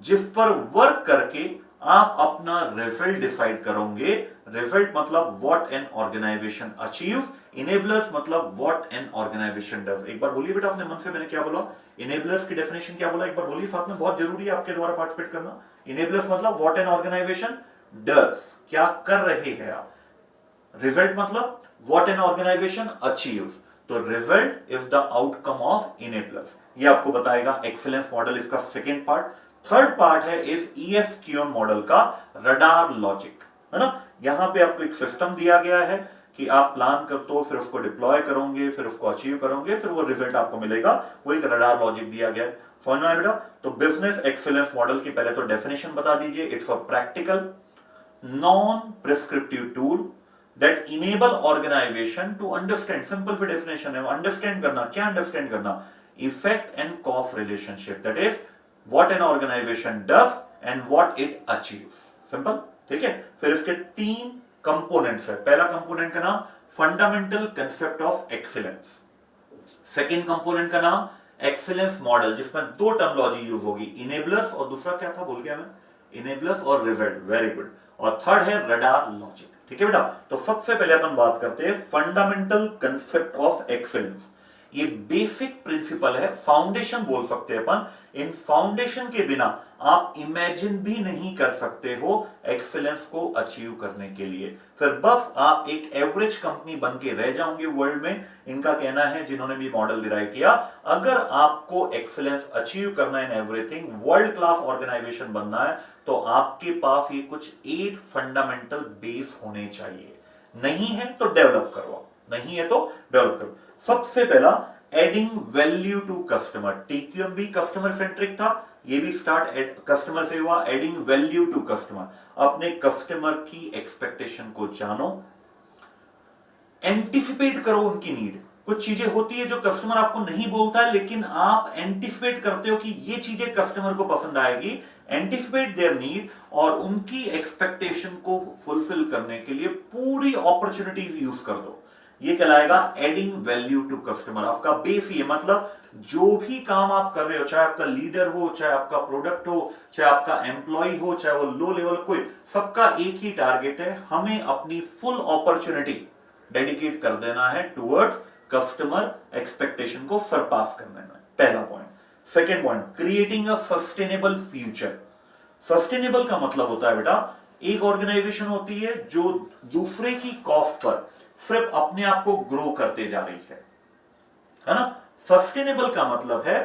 जिस पर वर्क करके आप अपना रिजल्ट डिसाइड करोगे। रिजल्ट मतलब what an organization achieves, enablers मतलब व्हाट एन ऑर्गेनाइजेशन डज। एक बार बोलिए बेटा अपने मन से, मैंने क्या बोला, इनेबलर्स की डेफिनेशन क्या बोला, एक बार बोलिए साथ में, बहुत जरूरी है आपके द्वारा पार्टिसिपेट करना। इनेबलर्स मतलब व्हाट एन ऑर्गेनाइजेशन डज, क्या कर रहे हैं आप। रिजल्ट मतलब व्हाट एन ऑर्गेनाइजेशन अचीव्स, तो result is the outcome of enablers. ये आपको बताएगा एक्सीलेंस मॉडल, इसका सेकेंड पार्ट। थर्ड पार्ट है इस EFQM मॉडल का रडार लॉजिक, है ना। यहां पे आपको एक सिस्टम दिया गया है कि आप प्लान करते हो, फिर उसको डिप्लॉय करोगे, फिर उसको अचीव करोगे, फिर वो रिजल्ट आपको मिलेगा, वो एक रडार लॉजिक दिया गया है। समझ में आया बेटा। तो बिजनेस एक्सीलेंस मॉडल की पहले तो डेफिनेशन बता दीजिए। It's a practical non prescriptive tool that enable organization to understand, simple सी डेफिनेशन है, अंडरस्टैंड करना, क्या अंडरस्टैंड करना, effect and cause relationship, that is what an organization does and what it achieves, simple. ठीक है। फिर इसके 3 कंपोनेंट्स है। पहला कंपोनेंट का नाम fundamental concept of excellence, second component का नाम एक्सीलेंस मॉडल, जिसमें 2 टर्मिनोलॉजी यूज होगी, इनेबलर्स और दूसरा क्या था भूल गया मैं, इनेबलर्स और रिजल्ट, वेरी गुड, और थर्ड है रडार लॉजिक। ठीक है बेटा। तो सबसे पहले अपन बात करते हैं फंडामेंटल कंसेप्ट ऑफ एक्सीलेंस। ये बेसिक प्रिंसिपल है, फाउंडेशन बोल सकते हैं अपन। इन फाउंडेशन के बिना आप इमेजिन भी नहीं कर सकते हो एक्सीलेंस को अचीव करने के लिए। फिर बस आप एक एवरेज कंपनी बन के रह जाओगे वर्ल्ड में। इनका कहना है, जिन्होंने भी मॉडल डिराइव किया, अगर आपको एक्सीलेंस अचीव करना है in everything, world class organization बनना है, तो आपके पास ये कुछ 8 फंडामेंटल बेस होने चाहिए। नहीं है तो डेवलप करो, नहीं है तो डेवलप करो। सबसे पहला adding value to customer. TQM भी कस्टमर सेंट्रिक था, ये भी स्टार्ट कस्टमर से हुआ। एडिंग वैल्यू टू कस्टमर, अपने कस्टमर की एक्सपेक्टेशन को जानो, एंटिसिपेट करो उनकी नीड। कुछ चीजें होती है जो कस्टमर आपको नहीं बोलता है, लेकिन आप एंटिसिपेट करते हो कि ये चीजें कस्टमर को पसंद आएगी। एंटिसिपेट देयर नीड और उनकी एक्सपेक्टेशन को फुलफिल करने के लिए पूरी अपॉर्चुनिटीज यूज कर दो। ये कहलाएगा एडिंग वैल्यू टू कस्टमर। आपका बेस ही है, मतलब जो भी काम आप कर रहे हो, चाहे आपका लीडर हो, चाहे आपका प्रोडक्ट हो, चाहे आपका एम्प्लॉय हो, चाहे वो लो लेवल कोई, सबका एक ही टारगेट है, हमें अपनी फुल अपॉर्चुनिटी डेडिकेट कर देना है टुवर्ड्स कस्टमर एक्सपेक्टेशन को सरपास करने में, पहला point. Second point, creating a sustainable future. Sustainable का मतलब होता है बेटा, एक ऑर्गेनाइजेशन होती है जो दूसरे की कॉस्ट पर सिर्फ अपने आप को ग्रो करते जा रही है ना। सस्टेनेबल का मतलब है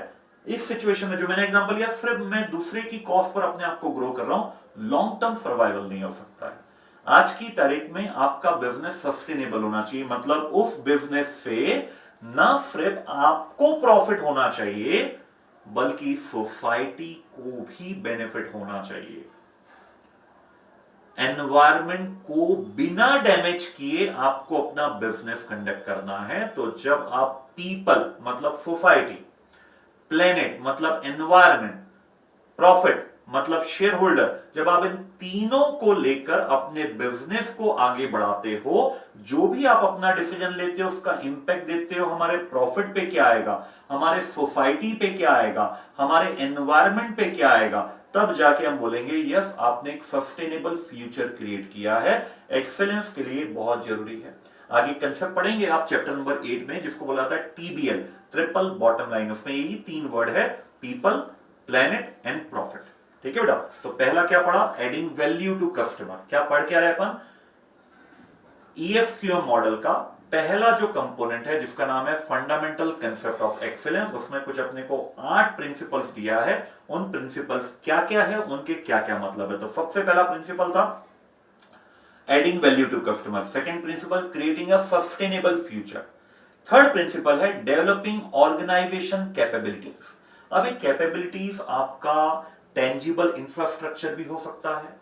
इस सिचुएशन में जो मैंने एग्जांपल लिया, सिर्फ मैं दूसरे की कॉस्ट पर अपने आप को ग्रो कर रहा हूं, लॉन्ग टर्म सर्वाइवल नहीं हो सकता है। आज की तारीख में आपका बिजनेस सस्टेनेबल होना चाहिए, मतलब उस बिजनेस से ना सिर्फ आपको प्रॉफिट होना चाहिए बल्कि सोसाइटी को भी बेनिफिट होना चाहिए। एनवायरमेंट को बिना डैमेज किए आपको अपना बिजनेस कंडक्ट करना है। तो जब आप पीपल मतलब सोसाइटी, प्लेनेट मतलब एनवायरमेंट, प्रॉफिट मतलब शेयर होल्डर, जब आप इन तीनों को लेकर अपने बिजनेस को आगे बढ़ाते हो, जो भी आप अपना डिसीजन लेते हो उसका इंपैक्ट देते हो, हमारे प्रॉफिट पे क्या आएगा, हमारे सोसाइटी पे क्या आएगा, हमारे एनवायरमेंट पे क्या आएगा, तब जाके हम बोलेंगे यस आपने एक सस्टेनेबल फ्यूचर क्रिएट किया है। एक्सेलेंस के लिए बहुत जरूरी है। आगे कंसेप्ट पढ़ेंगे आप चैप्टर नंबर 8 में, जिसको बोला था TBL, ट्रिपल बॉटम लाइन। उसमें यही 3 वर्ड है, पीपल, प्लेनेट एंड प्रॉफिट। ठीक है बेटा। तो पहला क्या पढ़ा, एडिंग वैल्यू टू कस्टमर। क्या पढ़ क्या रहे अपन, EFQM मॉडल का पहला जो कंपोनेंट है जिसका नाम है फंडामेंटल कंसेप्ट ऑफ एक्सीलेंस, उसमें कुछ अपने को 8 प्रिंसिपल्स दिया है। उन प्रिंसिपल्स क्या क्या है, उनके क्या क्या मतलब है। तो सबसे पहला प्रिंसिपल था adding value to customer. Second principle, creating a sustainable future. Third principle है डेवलपिंग ऑर्गेनाइजेशन कैपेबिलिटीज। अब ये कैपेबिलिटीज आपका टेंजिबल इंफ्रास्ट्रक्चर भी हो सकता है,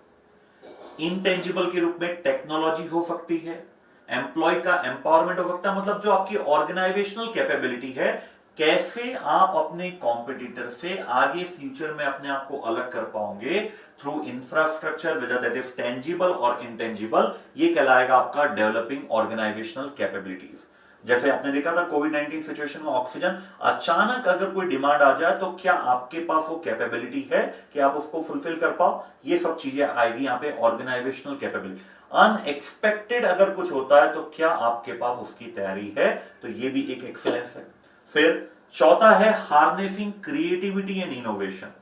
इनटेंजिबल के रूप में टेक्नोलॉजी हो सकती है, एम्प्लॉय का एम्पावरमेंट हो सकता है। मतलब जो आपकी ऑर्गेनाइजेशनल कैपेबिलिटी है, कैसे आप अपने कॉम्पिटिटर से आगे फ्यूचर में अपने आप को अलग कर पाओगे through infrastructure, whether that is tangible और इनटेंजिबल, ये कहलाएगा आपका डेवलपिंग ऑर्गेनाइजेशनल कैपेबिलिटीज। जैसे आपने देखा था कोविड-19 सिचुएशन में ऑक्सीजन, अचानक अगर कोई डिमांड आ जाए तो क्या आपके पास वो कैपेबिलिटी है कि आप उसको फुलफिल कर पाओ, ये सब चीजें आएगी यहां पे ऑर्गेनाइजेशनल कैपेबिलिटी। अनएक्सपेक्टेड अगर कुछ होता है तो क्या आपके पास उसकी तैयारी है, तो ये भी एक एक्सेलेंस है। फिर चौथा है हार्नेसिंग क्रिएटिविटी एंड इनोवेशन।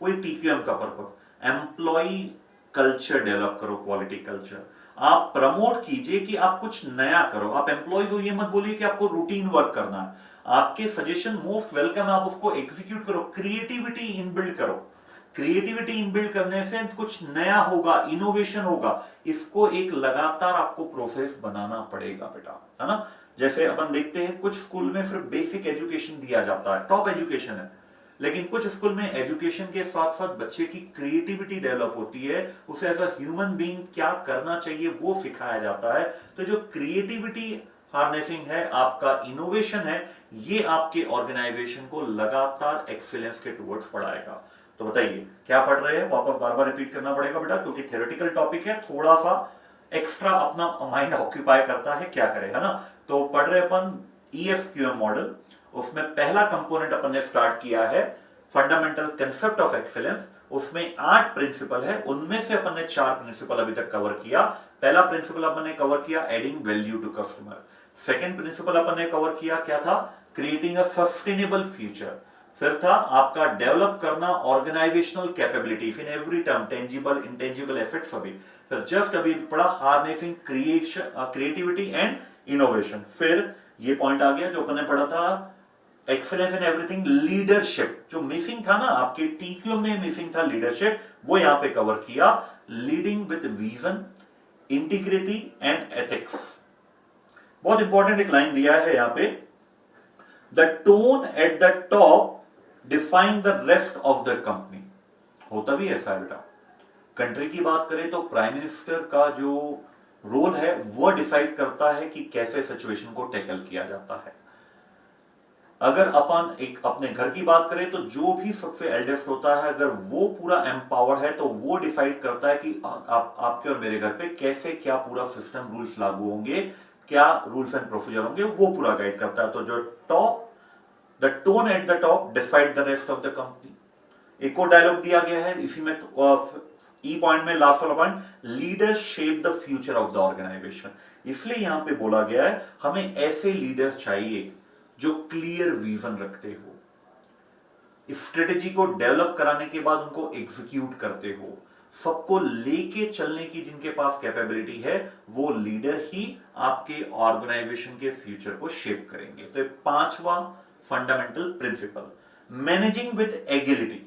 कोई TQM का पर्पस, एम्प्लॉय कल्चर डेवलप करो, क्वालिटी कल्चर आप प्रमोट कीजिए कि आप कुछ नया करो। आप एम्प्लॉय को ये मत बोलिए कि आपको रूटीन वर्क करना है, आपके सजेशन मोस्ट वेलकम है, आप उसको एग्जीक्यूट करो, क्रिएटिविटी इनबिल्ड करो। क्रिएटिविटी इनबिल्ड करने से कुछ नया होगा, इनोवेशन होगा, इसको एक लगातार आपको प्रोसेस बनाना पड़ेगा बेटा, है ना। जैसे अपन देखते हैं कुछ स्कूल में सिर्फ बेसिक एजुकेशन दिया जाता है, टॉप एजुकेशन है, लेकिन कुछ स्कूल में एजुकेशन के साथ साथ बच्चे की क्रिएटिविटी डेवलप होती है, उसे एज अ ह्यूमन बीइंग क्या करना चाहिए वो सिखाया जाता है। तो जो क्रिएटिविटी हार्नेसिंग है, आपका इनोवेशन है, ये आपके ऑर्गेनाइजेशन को लगातार एक्सीलेंस के टुवर्ड्स बढ़ाएगा। तो बताइए क्या पढ़ रहे हैं, वापस बार बार रिपीट करना पड़ेगा बेटा, क्योंकि थ्योरेटिकल टॉपिक है, थोड़ा सा एक्स्ट्रा अपना माइंड ऑक्यूपाई करता है, क्या करें, है ना। तो पढ़ रहे अपन EFQM मॉडल, उसमें पहला कंपोनेंट अपन ने स्टार्ट किया है फंडामेंटल कंसेप्ट ऑफ एक्सीलेंस। उसमें 8 प्रिंसिपल है, उनमें से अपन ने 4 प्रिंसिपल अभी तक कवर किया। पहला प्रिंसिपल अपन ने कवर किया adding value to customer. Second principle अपन ने कवर किया क्या था, क्रिएटिंग अ सस्टेनेबल फ्यूचर। फिर था आपका डेवलप करना organizational capabilities in every term, tangible intangible effects सभी। फिर जस्ट अभी पढ़ा हार्नेसिंग क्रिएटिविटी एंड इनोवेशन। फिर ये पॉइंट आ गया जो अपन ने पढ़ा था एक्सेलेंस इन एवरीथिंग, लीडरशिप। जो मिसिंग था ना आपके TQM में, मिसिंग था लीडरशिप, वो यहां पे कवर किया। Leading with vision, integrity and ethics. बहुत इंपॉर्टेंट एक लाइन दिया है यहां पे, the tone at the top define the rest of the company. होता भी ऐसा है बेटा, कंट्री की बात करें तो प्राइम मिनिस्टर का जो रोल है वो डिसाइड करता है कि कैसे सिचुएशन को टैकल किया जाता है। अगर अपन एक अपने घर की बात करें तो जो भी सबसे एल्डेस्ट होता है, अगर वो पूरा एम्पावर्ड है तो वो डिसाइड करता है कि आपके और मेरे घर पे कैसे क्या पूरा सिस्टम रूल्स लागू होंगे, क्या रूल्स एंड प्रोसीजर होंगे, वो पूरा गाइड करता है। तो जो top, the tone at the top decide the rest of the company. एक और डायलॉग दिया गया है इसी में, ई पॉइंट में लास्ट वाला point, leader shape the future of the organization. इसलिए यहां पे बोला गया है हमें ऐसे लीडर चाहिए जो क्लियर विजन रखते हो, स्ट्रेटेजी को डेवलप कराने के बाद उनको एग्जीक्यूट करते हो, सबको लेके चलने की जिनके पास कैपेबिलिटी है, वो लीडर ही आपके ऑर्गेनाइजेशन के फ्यूचर को शेप करेंगे। तो पांचवा फंडामेंटल प्रिंसिपल, मैनेजिंग विद एगिलिटी।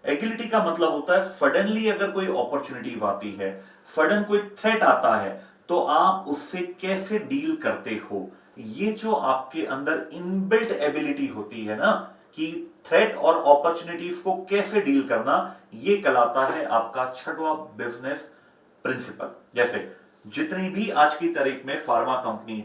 एगिलिटी का मतलब होता है सडनली अगर कोई अपॉर्चुनिटी आती है, सडन कोई थ्रेट आता है, तो आप उससे कैसे डील करते हो। ये जो आपके अंदर इनबिल्ट एबिलिटी होती है ना, कि थ्रेट और अपॉर्चुनिटीज को कैसे डील करना, ये कहलाता है आपका छठवां बिजनेस प्रिंसिपल। जैसे जितनी भी आज की तारीख में फार्मा कंपनी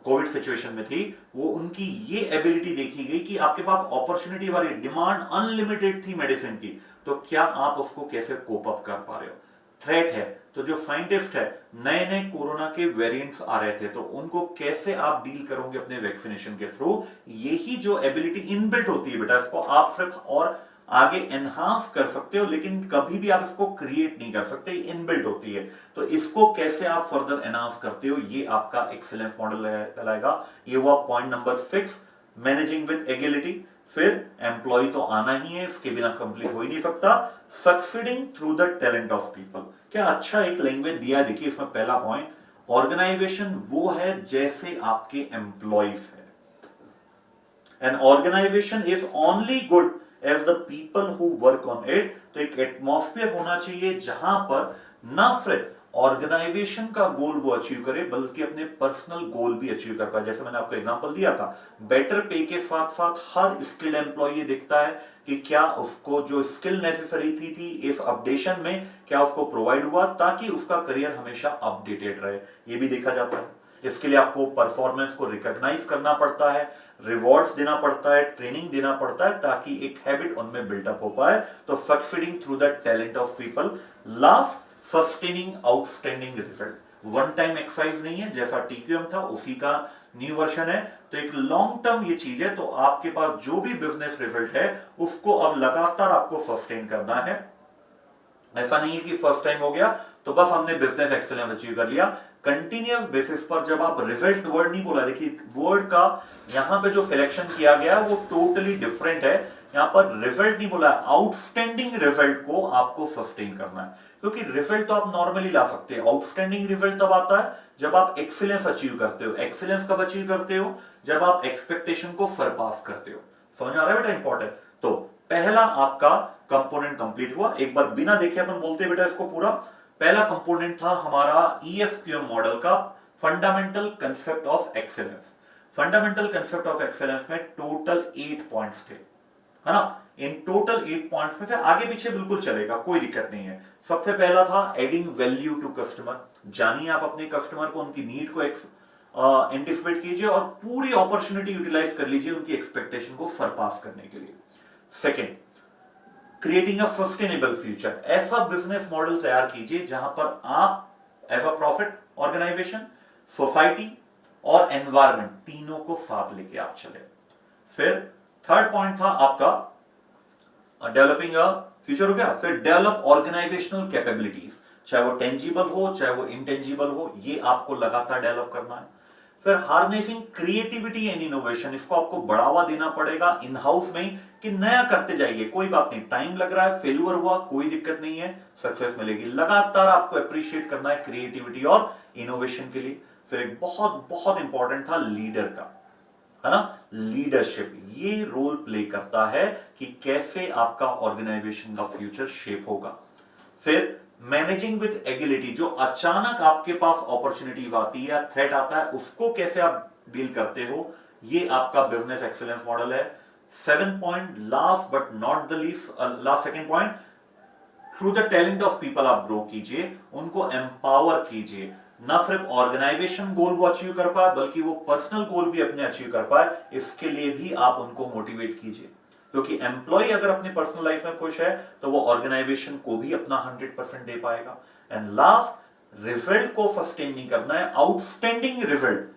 कोविड सिचुएशन में थी, वो उनकी ये एबिलिटी देखी गई कि आपके पास अपॉर्चुनिटी वाली डिमांड अनलिमिटेड थी मेडिसिन की, तो क्या आप उसको कैसे कोप अप कर पा रहे हो। थ्रेट है तो जो साइंटिस्ट है, नए नए कोरोना के वेरिएंट्स आ रहे थे, तो उनको कैसे आप डील करोगे अपने वैक्सीनेशन के थ्रू। यही जो एबिलिटी इनबिल्ट होती है बेटा, इसको आप सिर्फ और आगे एनहांस कर सकते हो, लेकिन कभी भी आप इसको क्रिएट नहीं कर सकते, इनबिल्ट होती है। तो इसको कैसे आप फर्दर एनहांस करते हो, ये आपका एक्सीलेंस मॉडल कहलाएगा। ये हुआ पॉइंट नंबर 6, मैनेजिंग विद एगिलिटी। फिर एम्प्लॉय तो आना ही है, इसके बिना कंप्लीट हो ही नहीं सकता। Succeeding through the talent of people. क्या अच्छा एक लैंग्वेज दिया है, देखिए इसमें पहला पॉइंट, ऑर्गेनाइजेशन वो है जैसे आपके एम्प्लॉयज है। An organization is only good as the people who work on it. तो एक एटमॉस्फेयर होना चाहिए जहां पर ना सिर्फ ऑर्गेनाइजेशन का गोल वो अचीव करे, बल्कि अपने पर्सनल गोल भी अचीव कर पाए। जैसे मैंने आपको एग्जांपल दिया था, बेटर पे के साथ साथ हर स्किल एम्प्लॉय ये देखता है कि क्या उसको जो स्किल नेसेसरी थी इस अपडेशन में, क्या उसको प्रोवाइड हुआ, ताकि उसका करियर हमेशा अपडेटेड रहे। ये भी देखा जाता है। इसके लिए आपको परफॉर्मेंस को रिकॉग्नाइज करना पड़ता है, रिवॉर्ड्स देना पड़ता है, ट्रेनिंग देना पड़ता है, ताकि एक हैबिट उनमें बिल्डअप हो पाए। तो succeeding through the talent of people. Last, sustaining outstanding result. One time exercise नहीं है, जैसा टीक्यूएम था उसी का न्यू वर्जन है। तो एक लॉन्ग टर्म ये चीज है। तो आपके पास जो भी बिजनेस रिजल्ट है उसको अब लगातार आपको सस्टेन करना है। ऐसा नहीं है कि फर्स्ट टाइम हो गया तो बस हमने बिजनेस एक्सेलेंस अचीव कर लिया। कंटिन्यूअस बेसिस पर जब आप रिजल्ट वर्ड नहीं बोला, देखिए वर्ड का यहां पे जो सिलेक्शन किया गया वो टोटली डिफरेंट है। यहां पर रिजल्ट नहीं बोला, आउटस्टैंडिंग रिजल्ट को आपको सस्टेन करना है। क्योंकि रिजल्ट तो आप नॉर्मली ला सकते हैं, आउटस्टैंडिंग रिजल्ट तब आता है जब आप एक्सीलेंस अचीव करते हो। एक्सीलेंस कब अचीव करते हो, जब आप एक्सपेक्टेशन को सरपास करते हो। समझ आ रहा है बेटा, इंपॉर्टेंट। तो पहला आपका कंपोनेंट कंप्लीट हुआ। एक बार बिना देखे अपन बोलते हैं बेटा इसको पूरा। पहला कंपोनेंट था हमारा EFQM मॉडल का fundamental concept of excellence. Fundamental concept of excellence में टोटल 8 पॉइंट्स थे, है ना। इन टोटल 8 पॉइंट्स में से आगे पीछे बिल्कुल चलेगा, कोई दिक्कत नहीं है। सबसे पहला था एडिंग वैल्यू टू कस्टमर। जानिए आप अपने कस्टमर को, उनकी नीड को एंटिसिपेट कीजिए और पूरी अपॉर्चुनिटी यूटिलाइज कर लीजिए उनकी एक्सपेक्टेशन को सरपास करने के लिए। Second, creating a sustainable future. ऐसा बिजनेस मॉडल तैयार कीजिए जहां पर आप as a profit organization, society और एनवायरमेंट तीनों को साथ लेके आप चले। फिर थर्ड पॉइंट था आपका डेवलपिंग अ फ्यूचर हो गया। फिर डेवलप ऑर्गेनाइजेशनल कैपेबिलिटीज, चाहे वो टेंजिबल हो चाहे वो इंटेंजिबल हो, ये आपको लगातार डेवलप करना है। फिर हार्नेसिंग क्रिएटिविटी एंड इनोवेशन, इसको आपको बढ़ावा देना पड़ेगा इन हाउस में कि नया करते जाइए। कोई बात नहीं, टाइम लग रहा है, फेल्यूर हुआ कोई दिक्कत नहीं है, सक्सेस मिलेगी। लगातार आपको अप्रिशिएट करना है क्रिएटिविटी और इनोवेशन के लिए। फिर एक बहुत बहुत इंपॉर्टेंट था लीडर का, है ना, लीडरशिप। ये रोल प्ले करता है कि कैसे आपका ऑर्गेनाइजेशन का फ्यूचर शेप होगा। फिर मैनेजिंग विद एगिलिटी, जो अचानक आपके पास अपॉर्चुनिटीज आती है, थ्रेट आता है, उसको कैसे आप डील करते हो, ये आपका बिजनेस एक्सीलेंस मॉडल है। 7 point, last but not the least, last second point, through the talent of people आप ग्रो कीजिए, उनको एम्पावर कीजिए। ना सिर्फ ऑर्गेनाइजेशन गोल वो अचीव कर पाए, बल्कि वो पर्सनल गोल भी अपने अचीव कर पाए, इसके लिए भी आप उनको मोटिवेट कीजिए। क्योंकि एम्प्लॉय अगर अपनी पर्सनल लाइफ में खुश है तो वो ऑर्गेनाइजेशन को भी अपना 100% दे पाएगा। एंड लास्ट, रिजल्ट को सस्टेन नहीं करना है, आउटस्टैंडिंग रिजल्ट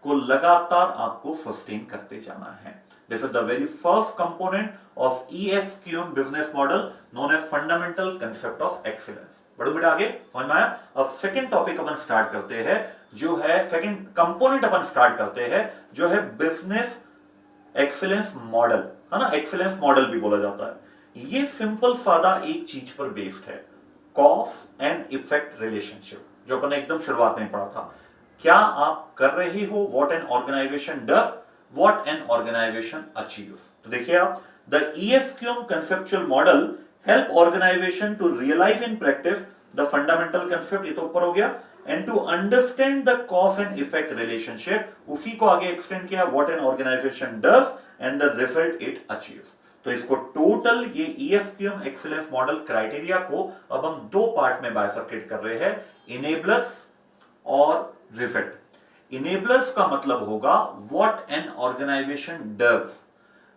को लगातार आपको सस्टेन करते जाना है। This is the very first component of EFQM business model known as fundamental concept of excellence. बढ़ो बेटा आगे, समझ में आया। अब सेकंड टॉपिक अपन स्टार्ट करते हैं, जो है सेकंड कंपोनेंट अपन स्टार्ट करते हैं, जो है बिजनेस एक्सीलेंस मॉडल, है ना, एक्सीलेंस मॉडल भी बोला जाता है। ये सिंपल सादा एक चीज पर बेस्ड है, कॉज एंड इफेक्ट रिलेशनशिप, जो अपन ने एकदम शुरुआत में पढ़ा था। क्या आप कर रहे हो, what an organization does, what an organization achieves. तो देखिए आप, the EFQM conceptual model help organization to realize in practice the fundamental concept, ये तो ऊपर हो गया, and to understand the cause and effect relationship, उसी को आगे एक्सटेंड किया, what an organization does and the result it achieves। तो इसको टोटल ये EFQM एक्सीलेंस मॉडल क्राइटेरिया को अब हम दो पार्ट में बाइफरकेट कर रहे हैं, इनेबलर्स और रिजल्ट। इनेबलर्स का मतलब होगा what an organization does,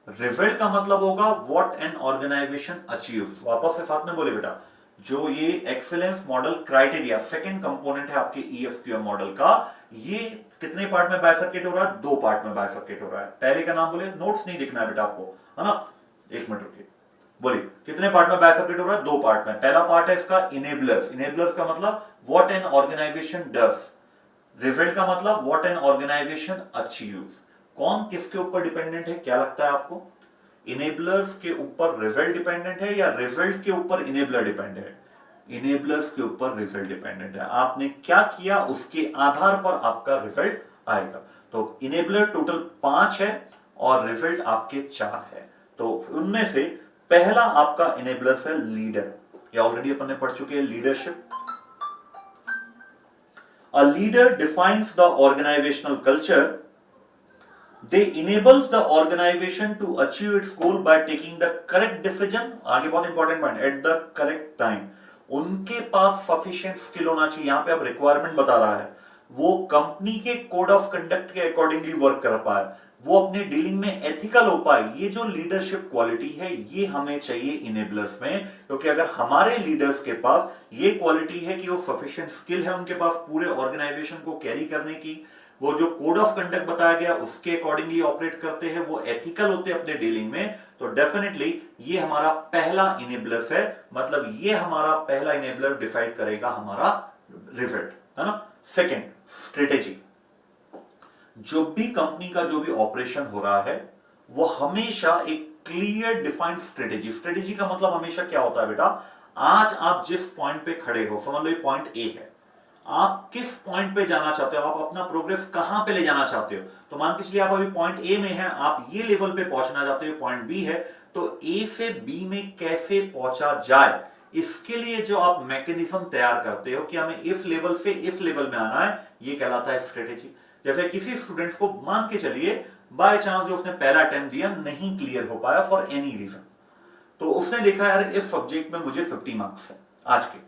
result का मतलब होगा व्हाट एन ऑर्गेनाइजेशन अचीव्स। वापस से साथ में बोले बेटा, जो ये excellence model criteria second component है आपके EFQM मॉडल का, ये कितने पार्ट में बाइफरकेट हो रहा है, दो पार्ट में बाइफरकेट हो रहा है। पहले का नाम बोले, नोट्स नहीं दिखना है बेटा आपको, है ना, एक मिनट रुकिए, बोलिए कितने पार्ट में बाइफरकेट हो रहा है, दो पार्ट में। पहला पार्ट है इसका इनेबलर्स, इनेबलर्स का मतलब what an organization does, result का मतलब व्हाट एन ऑर्गेनाइजेशन अचीव्स। कौन किसके ऊपर डिपेंडेंट है, क्या लगता है आपको, इनेबलर्स के ऊपर रिजल्ट डिपेंडेंट है या रिजल्ट के ऊपर इनेबलर डिपेंडेंट है? इनेबलर्स के ऊपर रिजल्ट डिपेंडेंट है, आपने क्या किया उसके आधार पर आपका रिजल्ट आएगा। तो इनेबलर टोटल 5 है और रिजल्ट आपके 4 है। तो उनमें से पहला आपका इनेबलर्स है लीडर, ये ऑलरेडी अपन ने पढ़ चुके हैं, leadership. A leader defines the organizational culture. They enables the organization to achieve its goal by taking the correct decision, आगे बहुत important point, at the correct time। उनके पास sufficient skill होना चाहिए, यहां पे अब रिक्वायरमेंट बता रहा है, वो कंपनी के कोड ऑफ कंडक्ट के अकॉर्डिंगली वर्क कर पाए, वो अपने डीलिंग में एथिकल हो पाए। ये जो लीडरशिप क्वालिटी है ये हमें चाहिए इनेबलर्स में, क्योंकि अगर हमारे लीडर्स के पास ये क्वालिटी है कि वो सफिशिएंट स्किल है उनके पास पूरे ऑर्गेनाइजेशन को कैरी करने की, वो जो कोड ऑफ कंडक्ट बताया गया उसके अकॉर्डिंगली ऑपरेट करते हैं, वो एथिकल होते हैं अपने डीलिंग में, तो डेफिनेटली ये हमारा पहला इनेबलर्स है। मतलब ये हमारा पहला इनेबलर डिसाइड करेगा हमारा रिजल्ट, है ना। Second, strategy. जो भी कंपनी का जो भी ऑपरेशन हो रहा है वो हमेशा एक क्लियर डिफाइंड स्ट्रेटेजी, स्ट्रेटेजी का मतलब हमेशा क्या होता है बेटा, आज आप जिस पॉइंट पे खड़े हो, समझ लो ये पॉइंट ए है, आप किस पॉइंट पे जाना चाहते हो, आप अपना प्रोग्रेस कहां पे ले जाना चाहते हो। तो मान के चलिए आप अभी पॉइंट ए में हैं, आप ये लेवल पे पहुंचना चाहते हो, पॉइंट बी है, तो ए से बी में कैसे पहुंचा जाए, इसके लिए जो आप मैकेनिज्म तैयार करते हो कि हमें इस लेवल से इस लेवल में आना है, ये कहलाता है स्ट्रेटेजी। जैसे किसी स्टूडेंट्स को मान के चलिए बाय चांस जो उसने पहला अटेम्प्ट दिया नहीं क्लियर हो पाया फॉर एनी रीजन, तो उसने देखा यार इस सब्जेक्ट में मुझे 50 मार्क्स है आज के,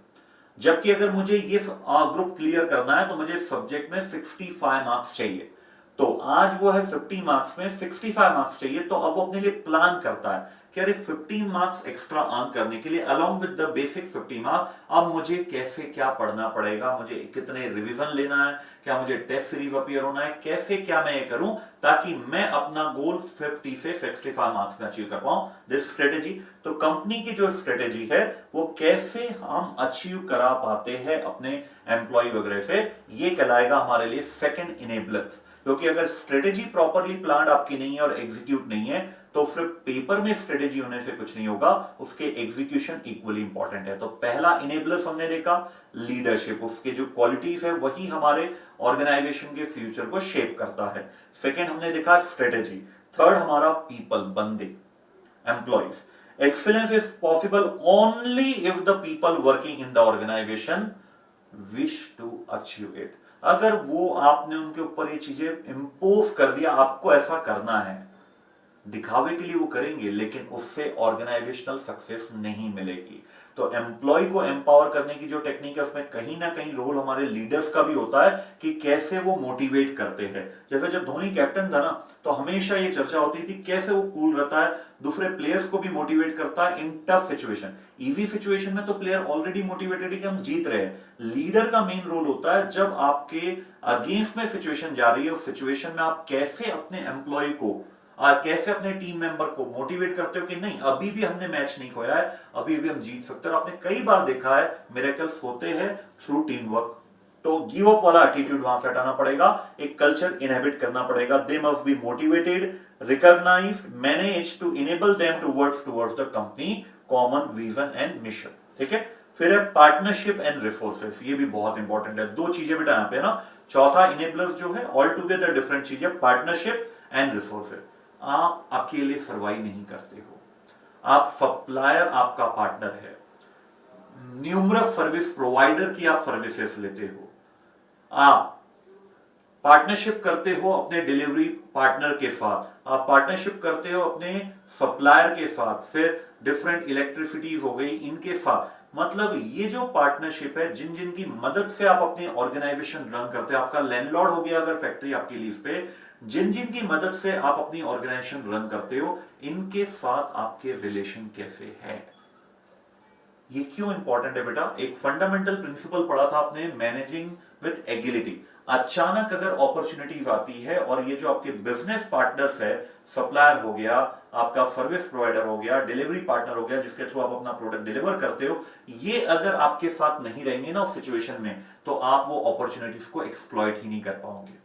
जबकि अगर मुझे ये ग्रुप क्लियर करना है तो मुझे सब्जेक्ट में 65 मार्क्स चाहिए, तो आज वो है 50 मार्क्स में 65 मार्क्स चाहिए, तो अब वो अपने लिए प्लान करता है कि अरे 15 मार्क्स एक्स्ट्रा अर्न करने के लिए along with the basic 50 marks अब मुझे कैसे क्या पढ़ना पड़ेगा, मुझे कितने रिवीजन लेना है, क्या मुझे टेस्ट सीरीज अपीयर होना है, कैसे क्या मैं ये करूं ताकि मैं अपना गोल 50 से 65 मार्क्स में अचीव कर पाऊं, दिस स्ट्रेटेजी। तो कंपनी की जो स्ट्रेटेजी है वो कैसे हम अचीव करा पाते हैं अपने एम्प्लॉय वगैरह से, ये कहलाएगा हमारे लिए सेकंड इनेबलर्स। क्योंकि अगर स्ट्रेटेजी प्रॉपरली प्लान आपकी नहीं है और एग्जीक्यूट नहीं है तो सिर्फ पेपर में स्ट्रेटेजी होने से कुछ नहीं होगा, उसके एग्जीक्यूशन इक्वली इंपॉर्टेंट है। तो पहला इनेबलर्स हमने देखा लीडरशिप, उसके जो क्वालिटीज है वही हमारे ऑर्गेनाइजेशन के फ्यूचर को शेप करता है। सेकेंड हमने देखा स्ट्रेटेजी। थर्ड हमारा पीपल, बंदे, employees. Excellence is possible only if the people working in the organization wish to achieve it. अगर वो आपने उनके ऊपर ये चीजें इंपोज कर दिया, आपको ऐसा करना है, दिखावे के लिए वो करेंगे लेकिन उससे ऑर्गेनाइजेशनल सक्सेस नहीं मिलेगी। तो एम्प्लॉय को एम्पावर करने की जो टेक्निक है उसमें कहीं ना कहीं रोल हमारे लीडर्स का भी होता है कि कैसे वो मोटिवेट करते हैं। जैसे जब धोनी कैप्टन था ना तो हमेशा ये चर्चा होती थी कैसे वो कूल रहता है, दूसरे प्लेयर्स को भी मोटिवेट करता है इन टफ सिचुएशन। इजी सिचुएशन में तो प्लेयर ऑलरेडी मोटिवेटेड है कि हम जीत रहे हैं, लीडर का मेन रोल होता है जब आपके अगेंस्ट में सिचुएशन जा रही है उस सिचुएशन में आप कैसे अपने एम्प्लॉय को कैसे अपने टीम मेंबर को मोटिवेट करते हो कि नहीं अभी भी हमने मैच नहीं खोया है, अभी भी हम जीत सकते हैं। और आपने कई बार देखा है मिरेकल्स होते हैं थ्रू टीम वर्क, तो गिव अप वाला एटीट्यूड वहां से हटाना पड़ेगा, एक कल्चर इनहेबिट करना पड़ेगा। They must be motivated, recognize, manage to enable them to work towards the company common vision and mission. ठीक है, फिर है पार्टनरशिप एंड रिसोर्सेस, ये भी बहुत इंपॉर्टेंट है। दो चीजें बेटा यहाँ पे ना, चौथा इनेबलर्स जो है ऑल टुगेदर डिफरेंट चीजें, पार्टनरशिप एंड रिसोर्सेस। आप अकेले सर्वाइव नहीं करते हो, आप सप्लायर आपका पार्टनर है, न्यूमरस सर्विस प्रोवाइडर की आप सर्विसेज लेते हो, आप पार्टनरशिप करते हो अपने डिलीवरी पार्टनर के साथ, आप पार्टनरशिप करते हो अपने सप्लायर के साथ, फिर डिफरेंट इलेक्ट्रिसिटीज हो गई इनके साथ। मतलब ये जो पार्टनरशिप है, जिन जिन की मदद से आप अपनी ऑर्गेनाइजेशन रन करते हो, आपका लैंडलॉर्ड हो गया अगर फैक्ट्री आपकी लीज पे, जिन जिन की मदद से आप अपनी ऑर्गेनाइजेशन रन करते हो, इनके साथ आपके रिलेशन कैसे है। ये क्यों इंपॉर्टेंट है बेटा, एक फंडामेंटल प्रिंसिपल पढ़ा था आपने, मैनेजिंग विद एगिलिटी। अचानक अगर अपॉर्चुनिटीज आती है और ये जो आपके बिजनेस पार्टनर्स है, सप्लायर हो गया, आपका सर्विस प्रोवाइडर हो गया, डिलीवरी पार्टनर हो गया, जिसके थ्रू आप अपना प्रोडक्ट डिलीवर करते हो, ये अगर आपके साथ नहीं रहेंगे ना उस सिचुएशन में, तो आप वो अपॉर्चुनिटीज को एक्सप्लॉइट ही नहीं कर पाओगे।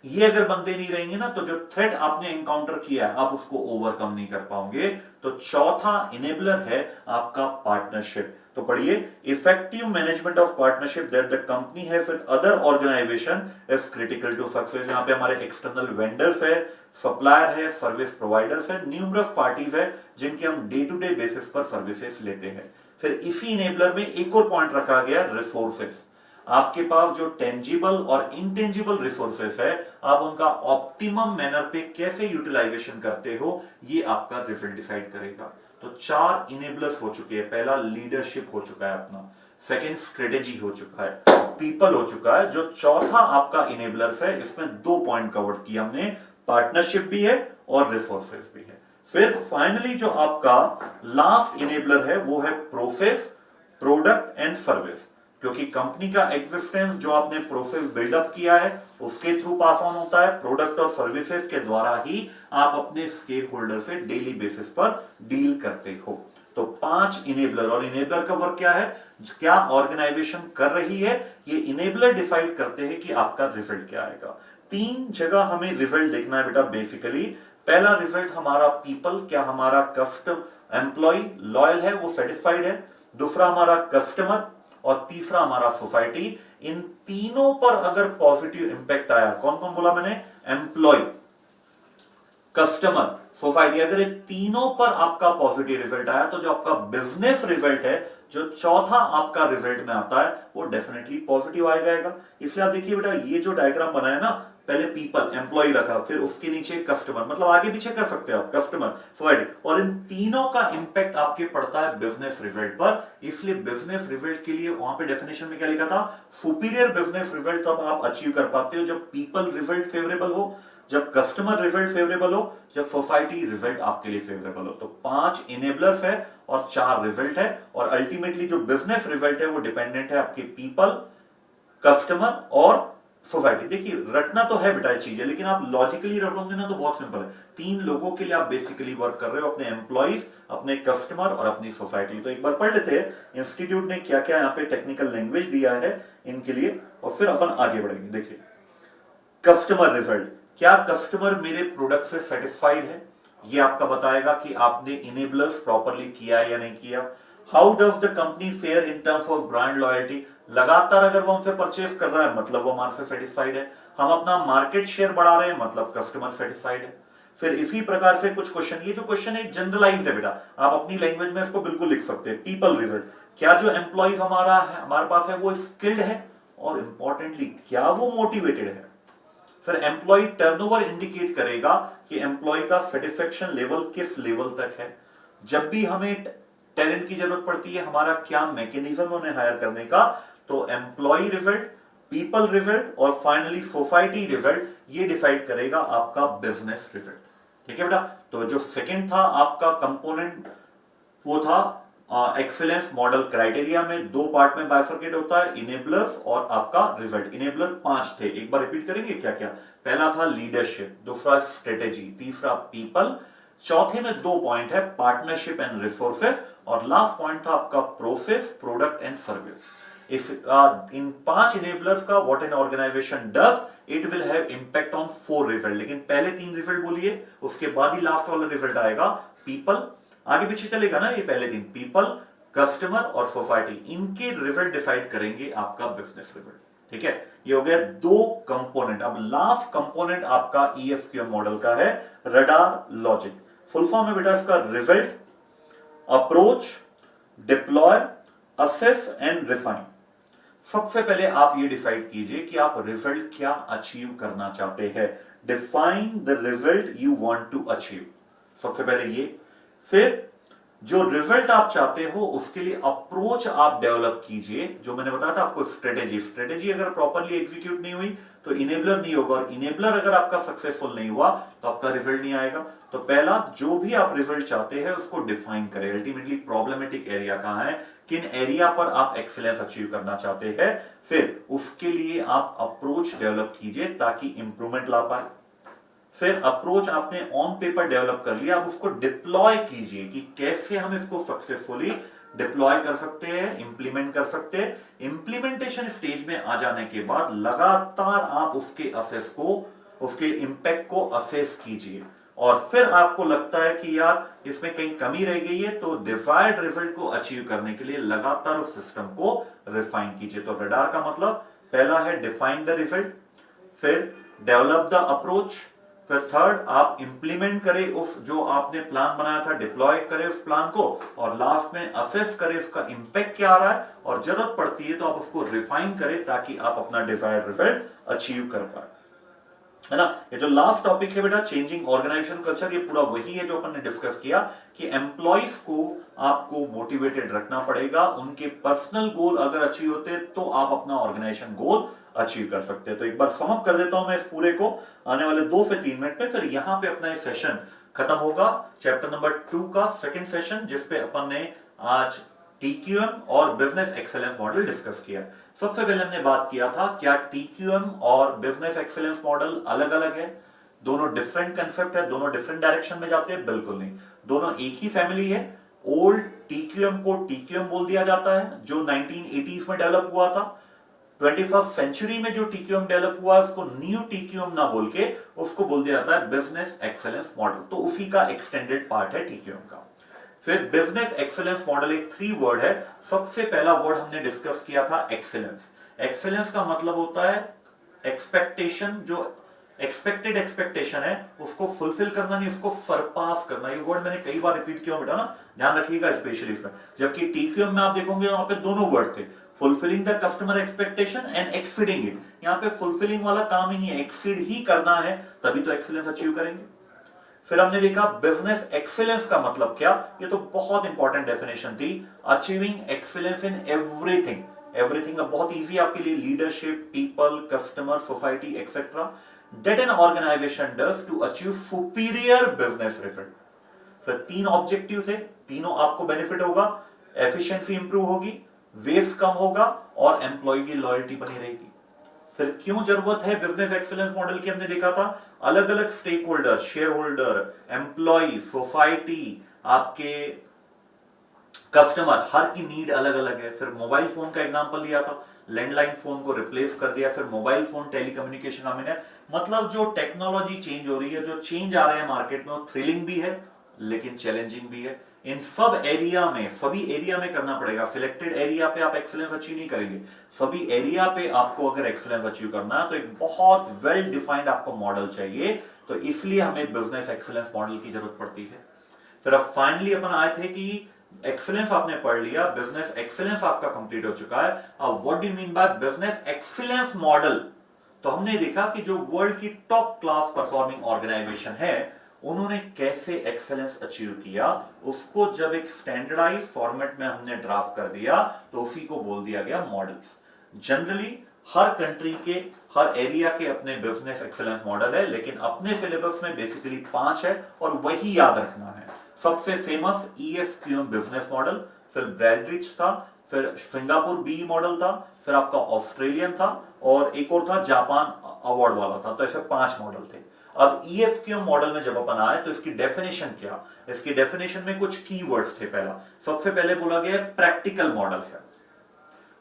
ये अगर बंदे नहीं रहेंगे ना, तो जो थ्रेट आपने एनकाउंटर किया है आप उसको ओवरकम नहीं कर पाओगे। तो चौथा इनेबलर है आपका पार्टनरशिप। तो पढ़िए, effective management of partnership that the company has with other organization is critical to success. यहां पे हमारे एक्सटर्नल वेंडर्स है, सप्लायर है, सर्विस प्रोवाइडर्स है, न्यूमरस पार्टीज है जिनके हम डे टू डे बेसिस पर सर्विसेज लेते हैं। फिर इसी इनेबलर में एक और पॉइंट रखा गया, रिसोर्सेस। आपके पास जो टेंजिबल और इंटेंजिबल रिसोर्सेस है, आप उनका ऑप्टिमम मैनर पे कैसे यूटिलाइजेशन करते हो, ये आपका रिजल्ट डिसाइड करेगा। तो 4 इनेबलर्स हो चुके हैं। पहला लीडरशिप हो चुका है अपना, सेकंड स्ट्रेटेजी हो चुका है, पीपल हो चुका है। जो चौथा आपका इनेबलर्स है, इसमें 2 पॉइंट कवर किया हमने, पार्टनरशिप भी है और रिसोर्सेस भी है। फिर फाइनली जो आपका लास्ट इनेबलर है वो है प्रोसेस, प्रोडक्ट एंड सर्विस। क्योंकि कंपनी का एग्जिस्टेंस जो आपने प्रोसेस बिल्डअप किया है उसके थ्रू पास ऑन होता है, प्रोडक्ट और सर्विसेज के द्वारा ही आप अपने स्टेक होल्डर से डेली बेसिस पर डील करते हो। तो 5 इनेबलर, और इनेबलर का वर्क क्या है, क्या ऑर्गेनाइजेशन कर रही है, ये इनेबलर डिसाइड करते हैं कि आपका रिजल्ट क्या आएगा। 3 जगह हमें रिजल्ट देखना है बेटा बेसिकली। पहला रिजल्ट हमारा पीपल, क्या हमारा कस्टम एम्प्लॉय लॉयल है, वो सेटिस्फाइड है। दूसरा हमारा कस्टमर, और तीसरा हमारा सोसाइटी। इन तीनों पर अगर पॉजिटिव इंपैक्ट आया, कौन कौन बोला मैंने, एम्प्लॉय, कस्टमर, सोसाइटी, अगर इन तीनों पर आपका पॉजिटिव रिजल्ट आया, तो जो आपका बिजनेस रिजल्ट है, जो चौथा आपका रिजल्ट में आता है, वो डेफिनेटली पॉजिटिव आएगा। इसलिए आप देखिए बेटा, ये जो डायग्राम बनाया ना, पहले पीपल एम्प्लॉय रखा, फिर उसके नीचे कस्टमर, मतलब आगे पीछे कर सकते हो आप, कस्टमर, सोसाइटी, और इन तीनों का इंपैक्ट आपके पड़ता है बिजनेस रिजल्ट पर। इसलिए बिजनेस रिजल्ट के लिए वहां पे डेफिनेशन में क्या लिखा था, सुपीरियर बिजनेस रिजल्ट तब आप अचीव कर पाते हो जब पीपल रिजल्ट फेवरेबल हो, जब कस्टमर रिजल्ट फेवरेबल हो, जब सोसाइटी रिजल्ट आपके लिए फेवरेबल हो। तो 5 इनेबलर्स है और 4 रिजल्ट है, और अल्टीमेटली जो बिजनेस रिजल्ट है वो डिपेंडेंट है आपके पीपल, कस्टमर और सोसाइटी। देखिए, रटना तो है बेटा चीजें, लेकिन आप लॉजिकली रटोगे ना तो बहुत सिंपल है। 3 लोगों के लिए आप बेसिकली वर्क कर रहे हो, अपने एम्प्लॉइज, अपने कस्टमर और अपनी सोसाइटी। तो एक बार पढ़ लेते हैं इंस्टीट्यूट ने क्या क्या यहाँ पे टेक्निकल लैंग्वेज दिया है इनके लिए, और फिर अपन आगे बढ़ेंगे। देखिए, कस्टमर रिजल्ट, क्या कस्टमर मेरे प्रोडक्ट से सेटिस्फाइड है, ये आपका बताएगा कि आपने इनेबलर्स प्रॉपरली किया या नहीं किया। How does the company fair in terms of brand loyalty, लगातार अगर वो हमसे परचेस कर रहा है मतलब वो हमारे से सेटिस्फाइड है। हम अपना मार्केट शेयर बढ़ा रहे हैं मतलब कस्टमर सेटिस्फाइड है। फिर इसी प्रकार से कुछ क्वेश्चन, ये जो क्वेश्चन है जनरलाइज्ड है बेटा, आप अपनी लैंग्वेज में इसको बिल्कुल लिख सकते हैं। पीपल रिजल्ट, क्या जो एम्प्लॉइज हमारे पास है वो स्किल्ड है, और इंपॉर्टेंटली क्या वो मोटिवेटेड है। फिर एम्प्लॉय टर्नओवर इंडिकेट करेगा कि एम्प्लॉय का सेटिस्फेक्शन लेवल किस लेवल तक है। जब भी हमें टैलेंट की जरूरत पड़ती है, हमारा क्या मैकेनिज्म उन्हें हायर करने का, तो एम्प्लॉय रिजल्ट, पीपल रिजल्ट और फाइनली सोसाइटी रिजल्ट, ये डिसाइड करेगा आपका बिजनेस रिजल्ट। ठीक है बेटा। तो जो सेकंड था आपका कंपोनेंट, वो था एक्सीलेंस मॉडल क्राइटेरिया में 2 पार्ट में बाइफरकेट होता है, इनेबलर्स और आपका रिजल्ट। इनेबलर 5 थे, एक बार रिपीट करेंगे क्या क्या। पहला था लीडरशिप, दूसरा स्ट्रेटेजी, तीसरा पीपल, चौथे में 2 पॉइंट है, पार्टनरशिप एंड रिसोर्सेस, और लास्ट पॉइंट था आपका प्रोसेस, प्रोडक्ट एंड सर्विस। इस इन 5 इनेबलर्स का what an organization does it will have impact on 4 result. लेकिन पहले 3 रिजल्ट बोलिए, उसके बाद ही लास्ट वाला रिजल्ट आएगा। पीपल, आगे पीछे चलेगा ना ये पहले दिन, पीपल, कस्टमर और सोसाइटी, इनके रिजल्ट डिसाइड करेंगे आपका बिजनेस रिजल्ट। ठीक है, ये हो गया 2 कंपोनेंट। अब लास्ट कंपोनेंट आपका EFQM मॉडल का है रडार लॉजिक। फुल फॉर्म है बेटा इसका result, approach, deploy, assess and refine. सबसे पहले आप ये डिसाइड कीजिए कि आप रिजल्ट क्या अचीव करना चाहते हैं। Define the result you want to achieve, सबसे पहले ये। फिर जो रिजल्ट आप चाहते हो उसके लिए अप्रोच आप डेवलप कीजिए। जो मैंने बताया था आपको, स्ट्रेटेजी अगर प्रॉपरली एग्जीक्यूट नहीं हुई तो इनेबलर नहीं होगा, और इनेबलर अगर आपका सक्सेसफुल नहीं हुआ तो आपका रिजल्ट नहीं आएगा। तो पहला, जो भी आप रिजल्ट चाहते हैं उसको डिफाइन करें। अल्टीमेटली प्रॉब्लमेटिक एरिया कहां है, किन एरिया पर आप एक्सीलेंस अचीव करना चाहते हैं। फिर उसके लिए आप अप्रोच डेवलप कीजिए ताकि इंप्रूवमेंट ला पाए। फिर अप्रोच आपने ऑन पेपर डेवलप कर लिया, अब उसको डिप्लॉय कीजिए कि कैसे हम इसको सक्सेसफुली डिप्लॉय कर सकते हैं, इंप्लीमेंट कर सकते हैं। इंप्लीमेंटेशन स्टेज में आ जाने के बाद लगातार आप उसके असेस को, उसके इंपैक्ट को असेस कीजिए, और फिर आपको लगता है कि यार इसमें कहीं कमी रह गई है तो डिजायर्ड रिजल्ट को अचीव करने के लिए लगातार उस सिस्टम को रिफाइन कीजिए। तो रडार का मतलब पहला है डिफाइन द रिजल्ट, फिर डेवलप द अप्रोच, फिर थर्ड आप इंप्लीमेंट करें उस जो आपने प्लान बनाया था, डिप्लॉय करें उस प्लान को, और लास्ट में असेस करें इसका इंपैक्ट क्या आ रहा है, और जरूरत पड़ती है तो आप उसको रिफाइन करें ताकि आप अपना डिजायर्ड रिजल्ट अचीव कर पाए, है ना। ये जो लास्ट टॉपिक है बेटा, चेंजिंग ऑर्गेनाइजेशन कल्चर, ये पूरा वही है जो अपन ने डिस्कस किया कि एम्प्लॉइज को आपको मोटिवेटेड रखना पड़ेगा। उनके पर्सनल गोल अगर अचीव होते हैं तो आप अपना ऑर्गेनाइजेशन गोल अचीव कर सकते हैं। तो एक बार समअप कर देता हूं मैं इस पूरे को आने वाले 2 से 3 मिनट में, फिर यहां पे अपना ये सेशन खत्म होगा, चैप्टर नंबर 2 का सेकंड सेशन, जिसपे अपन ने आज TQM और बिजनेस एक्सेलेंस मॉडल डिस्कस किया। सबसे पहले हमने बात किया था क्या TQM और बिजनेस एक्सेलेंस मॉडल अलग अलग है, दोनों डिफरेंट कंसेप्ट है, दोनों डिफरेंट डायरेक्शन में जाते हैं? बिल्कुल नहीं, दोनों एक ही फैमिली है। ओल्ड TQM को TQM बोल दिया जाता है जो 1980s में डेवलप हुआ था। 21st सेंचुरी में जो TQM डेवलप हुआ उसको न्यू TQM ना बोल के उसको बोल दिया जाता है बिजनेस एक्सेलेंस मॉडल, तो उसी का एक्सटेंडेड पार्ट है TQM का। फिर बिजनेस एक्सेलेंस मॉडल एक 3 वर्ड है। सबसे पहला वर्ड हमने डिस्कस किया था एक्सेलेंस। एक्सेलेंस का मतलब होता है एक्सपेक्टेशन, जो एक्सपेक्टेड एक्सपेक्टेशन है उसको फुलफिल करना नहीं, उसको सरपास करना। ये वर्ड मैंने कई बार रिपीट किया बेटा ना, ध्यान रखिएगा स्पेशली इसमें। जबकि TQM में आप देखोगे वहां पे दोनों वर्ड थे, fulfilling the customer expectation and exceeding it. यहां पे फुलफिलिंग वाला काम ही नहीं है, एक्सीड ही करना है, तभी तो एक्सीलेंस अचीव करेंगे। फिर हमने देखा बिजनेस एक्सीलेंस का मतलब क्या, ये तो बहुत इंपॉर्टेंट डेफिनेशन थी, achieving excellence in everything. Everything बहुत इजी आपके लिए, leadership, people, customer, society etcetera, that an organization does to achieve superior business result. फिर 3 ऑब्जेक्टिव थे, तीनों आपको बेनिफिट होगा, एफिशिएंसी इंप्रूव होगी, वेस्ट कम होगा, और एम्प्लॉय की लॉयल्टी बनी रहेगी। फिर क्यों जरूरत है बिजनेस एक्सीलेंस मॉडल की, हमने देखा था अलग अलग stakeholder, shareholder, employee, society, आपके कस्टमर, हर की नीड अलग अलग है। फिर मोबाइल फोन का एग्जांपल लिया था, लैंडलाइन फोन को रिप्लेस कर दिया, फिर मोबाइल फोन टेलीकम्युनिकेशन का मैंने, मतलब जो टेक्नोलॉजी चेंज हो रही है, जो चेंज आ रहे हैं मार्केट में, वो थ्रिलिंग भी है लेकिन चैलेंजिंग भी है। इन सब एरिया में, सभी एरिया में करना पड़ेगा। सिलेक्टेड एरिया पे आप एक्सीलेंस अचीव नहीं करेंगे, सभी एरिया पे आपको अगर एक्सीलेंस अचीव करना है तो एक बहुत वेल डिफाइंड आपको मॉडल चाहिए। तो इसलिए हमें बिजनेस एक्सीलेंस मॉडल की जरूरत पड़ती है। फिर अब फाइनली अपन आए थे कि एक्सीलेंस आपने पढ़ लिया, बिजनेस एक्सीलेंस आपका कंप्लीट हो चुका है। अब what do you mean by business excellence model? तो हमने देखा कि जो वर्ल्ड की टॉप क्लास परफॉर्मिंग ऑर्गेनाइजेशन है उन्होंने कैसे एक्सेलेंस अचीव किया, उसको जब एक स्टैंडर्डाइज फॉर्मेट में हमने ड्राफ्ट कर दिया तो उसी को बोल दिया गया मॉडल्स। जनरली हर कंट्री के, हर एरिया के अपने बिजनेस एक्सेलेंस मॉडल है, लेकिन अपने सिलेबस में बेसिकली 5 है और वही याद रखना है। सबसे फेमस EFQM बिजनेस मॉडल, फिर ब्रैडरिच था, फिर सिंगापुर BE मॉडल था, फिर आपका ऑस्ट्रेलियन था, और एक और था जापान अवार्ड वाला था। तो ऐसे 5 मॉडल थे। अब EFQM मॉडल में जब अपन आए तो इसकी डेफिनेशन क्या, इसकी डेफिनेशन में कुछ कीवर्ड्स थे। पहला, सबसे पहले बोला गया प्रैक्टिकल मॉडल है।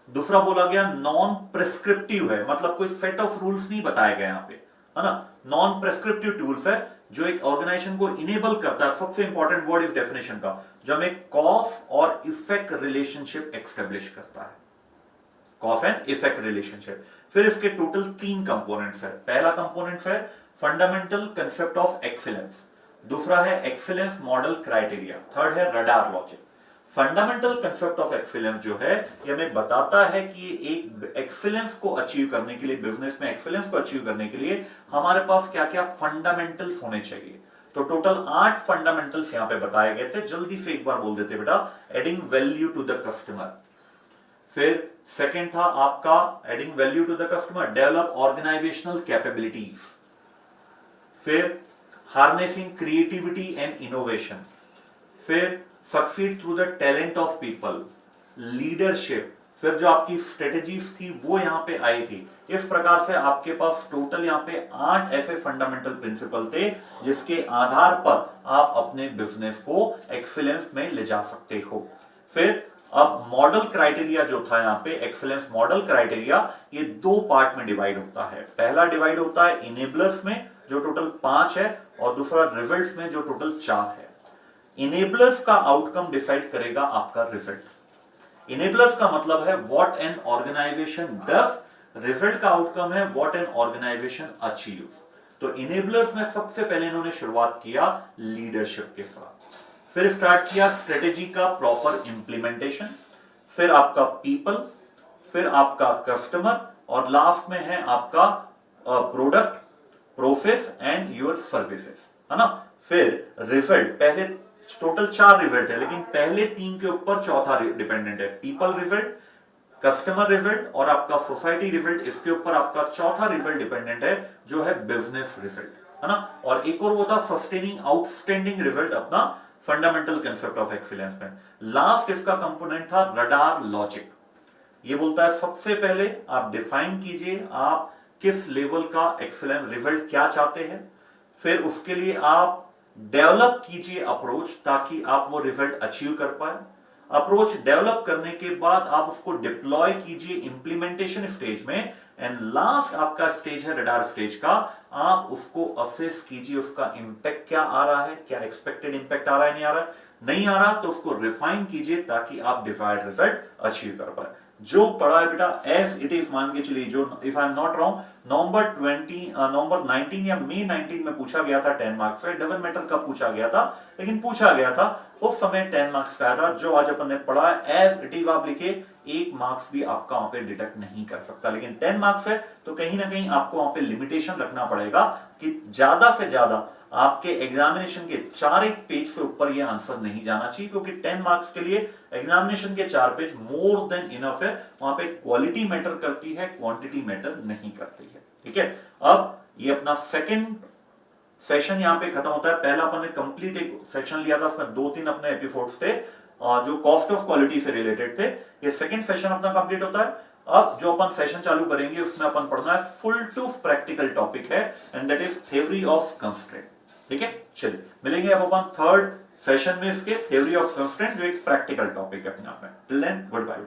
दूसरा बोला गया नॉन प्रेस्क्रिप्टिव है, मतलब कोई सेट ऑफ रूल्स नहीं बताए गए यहां पे, है ना। नॉन प्रेस्क्रिप्टिव टूल्स है जो एक ऑर्गेनाइजेशन को इनेबल करता है। सबसे इंपॉर्टेंट वर्ड इस डेफिनेशन का, जब एक कॉज और इफेक्ट रिलेशनशिप एस्टेब्लिश करता है, कॉज एंड इफेक्ट रिलेशनशिप। फिर इसके टोटल 3 कंपोनेंट्स है। पहला कंपोनेंट्स है फंडामेंटल कंसेप्ट ऑफ एक्सीलेंस, दूसरा है एक्सीलेंस मॉडल क्राइटेरिया, थर्ड है radar logic. Fundamental concept of excellence जो है ये हमें बताता है कि एक एक्सीलेंस को अचीव करने के लिए, बिजनेस में एक्सीलेंस को अचीव करने के लिए हमारे पास क्या क्या फंडामेंटल्स होने चाहिए। तो टोटल 8 फंडामेंटल्स यहां पे बताए गए थे। जल्दी से एक बार बोल देते बेटा, adding value to the customer. फिर सेकंड था आपका adding value to the customer, develop organizational capabilities. फिर हार्नेसिंग क्रिएटिविटी एंड इनोवेशन। फिर succeed through the talent of people, leadership. फिर जो आपकी स्ट्रेटेजीज थी वो यहां पे आई थी। इस प्रकार से आपके पास टोटल यहां पे 8 ऐसे फंडामेंटल प्रिंसिपल थे जिसके आधार पर आप अपने बिजनेस को एक्सीलेंस में ले जा सकते हो। फिर अब मॉडल क्राइटेरिया जो था यहां पे, एक्सीलेंस मॉडल क्राइटेरिया, ये 2 पार्ट में डिवाइड होता है। पहला डिवाइड होता है इनेबलर्स में जो टोटल 5 है, और दूसरा रिजल्ट्स में जो टोटल 4 है। इनेबलर्स का आउटकम डिसाइड करेगा आपका रिजल्ट। इनेबलर्स का मतलब है what an organization does, result का आउटकम है व्हाट एन ऑर्गेनाइजेशन अचीव्स। तो इनेबलर्स में सबसे पहले इन्होंने शुरुआत किया लीडरशिप के साथ, फिर स्टार्ट किया स्ट्रेटेजी का प्रॉपर इंप्लीमेंटेशन, फिर आपका पीपल, फिर आपका कस्टमर, और लास्ट में है आपका product, process and your services, है ना। फिर रिजल्ट, पहले टोटल 4 रिजल्ट है, लेकिन पहले 3 के ऊपर चौथा डिपेंडेंट है, पीपल रिजल्ट, कस्टमर रिजल्ट और आपका सोसाइटी रिजल्ट। इसके ऊपर आपका चौथा रिजल्ट डिपेंडेंट है जो है बिजनेस रिजल्ट, है ना। और एक और वो था सस्टेनिंग आउटस्टैंडिंग रिजल्ट अपना फंडामेंटल कंसेप्ट ऑफ एक्सीलेंस में। लास्ट इसका कंपोनेंट था रडार लॉजिक। ये बोलता है सबसे पहले आप डिफाइन कीजिए आप किस लेवल का एक्सीलेंस रिजल्ट क्या चाहते हैं, फिर उसके लिए आप डेवलप कीजिए अप्रोच ताकि आप वो रिजल्ट अचीव कर पाए। अप्रोच डेवलप करने के बाद आप उसको डिप्लॉय कीजिए इंप्लीमेंटेशन स्टेज में, एंड लास्ट आपका स्टेज है रडार स्टेज का। आप उसको असेस कीजिए उसका इंपैक्ट क्या आ रहा है, क्या एक्सपेक्टेड इंपैक्ट आ रहा है, नहीं आ रहा है, नहीं आ रहा तो उसको रिफाइन कीजिए ताकि आप डिजायर्ड रिजल्ट अचीव कर पाए। जो पढ़ा है बेटा एज इट इज मान के चलिए, जो if I am not wrong November 19 या मई 19 में पूछा गया था 10 मार्क्स का। डजंट मैटर कब पूछा गया था, लेकिन पूछा गया था उस समय 10 मार्क्स का था। जो आज अपन ने पढ़ा है एज इट इज आप लिखे, 1 मार्क्स भी आपका वहां पे डिडक्ट नहीं कर सकता। लेकिन 10 मार्क्स है तो कहीं ना कहीं आपको वहां पे लिमिटेशन रखना पड़ेगा कि ज्यादा से ज्यादा आपके एग्जामिनेशन के 4 पेज से ऊपर ये आंसर नहीं जाना चाहिए, क्योंकि 10 मार्क्स के लिए एग्जामिनेशन के 4 पेज मोर देन इनफ है। वहां पे क्वालिटी मैटर करती है, क्वांटिटी मैटर नहीं करती है। ठीक है, अब ये अपना सेकंड सेशन यहां पे खत्म होता है। पहला अपन ने कंप्लीट एक सेक्शन लिया था, उसमें 2-3 अपने एपिसोड्स थे जो कॉस्ट ऑफ क्वालिटी से रिलेटेड थे। ये सेकंड सेशन अपना कंप्लीट होता है। अब जो अपन सेशन चालू करेंगे उसमें अपन पढ़ना है फुल टू प्रैक्टिकल टॉपिक है, and that is theory of constraint. ठीक है, चलिए मिलेंगे अब अपन थर्ड सेशन में इसके थ्योरी ऑफ कंस्ट्रेंट, जो एक प्रैक्टिकल टॉपिक है अपने आप में। Till then good bye.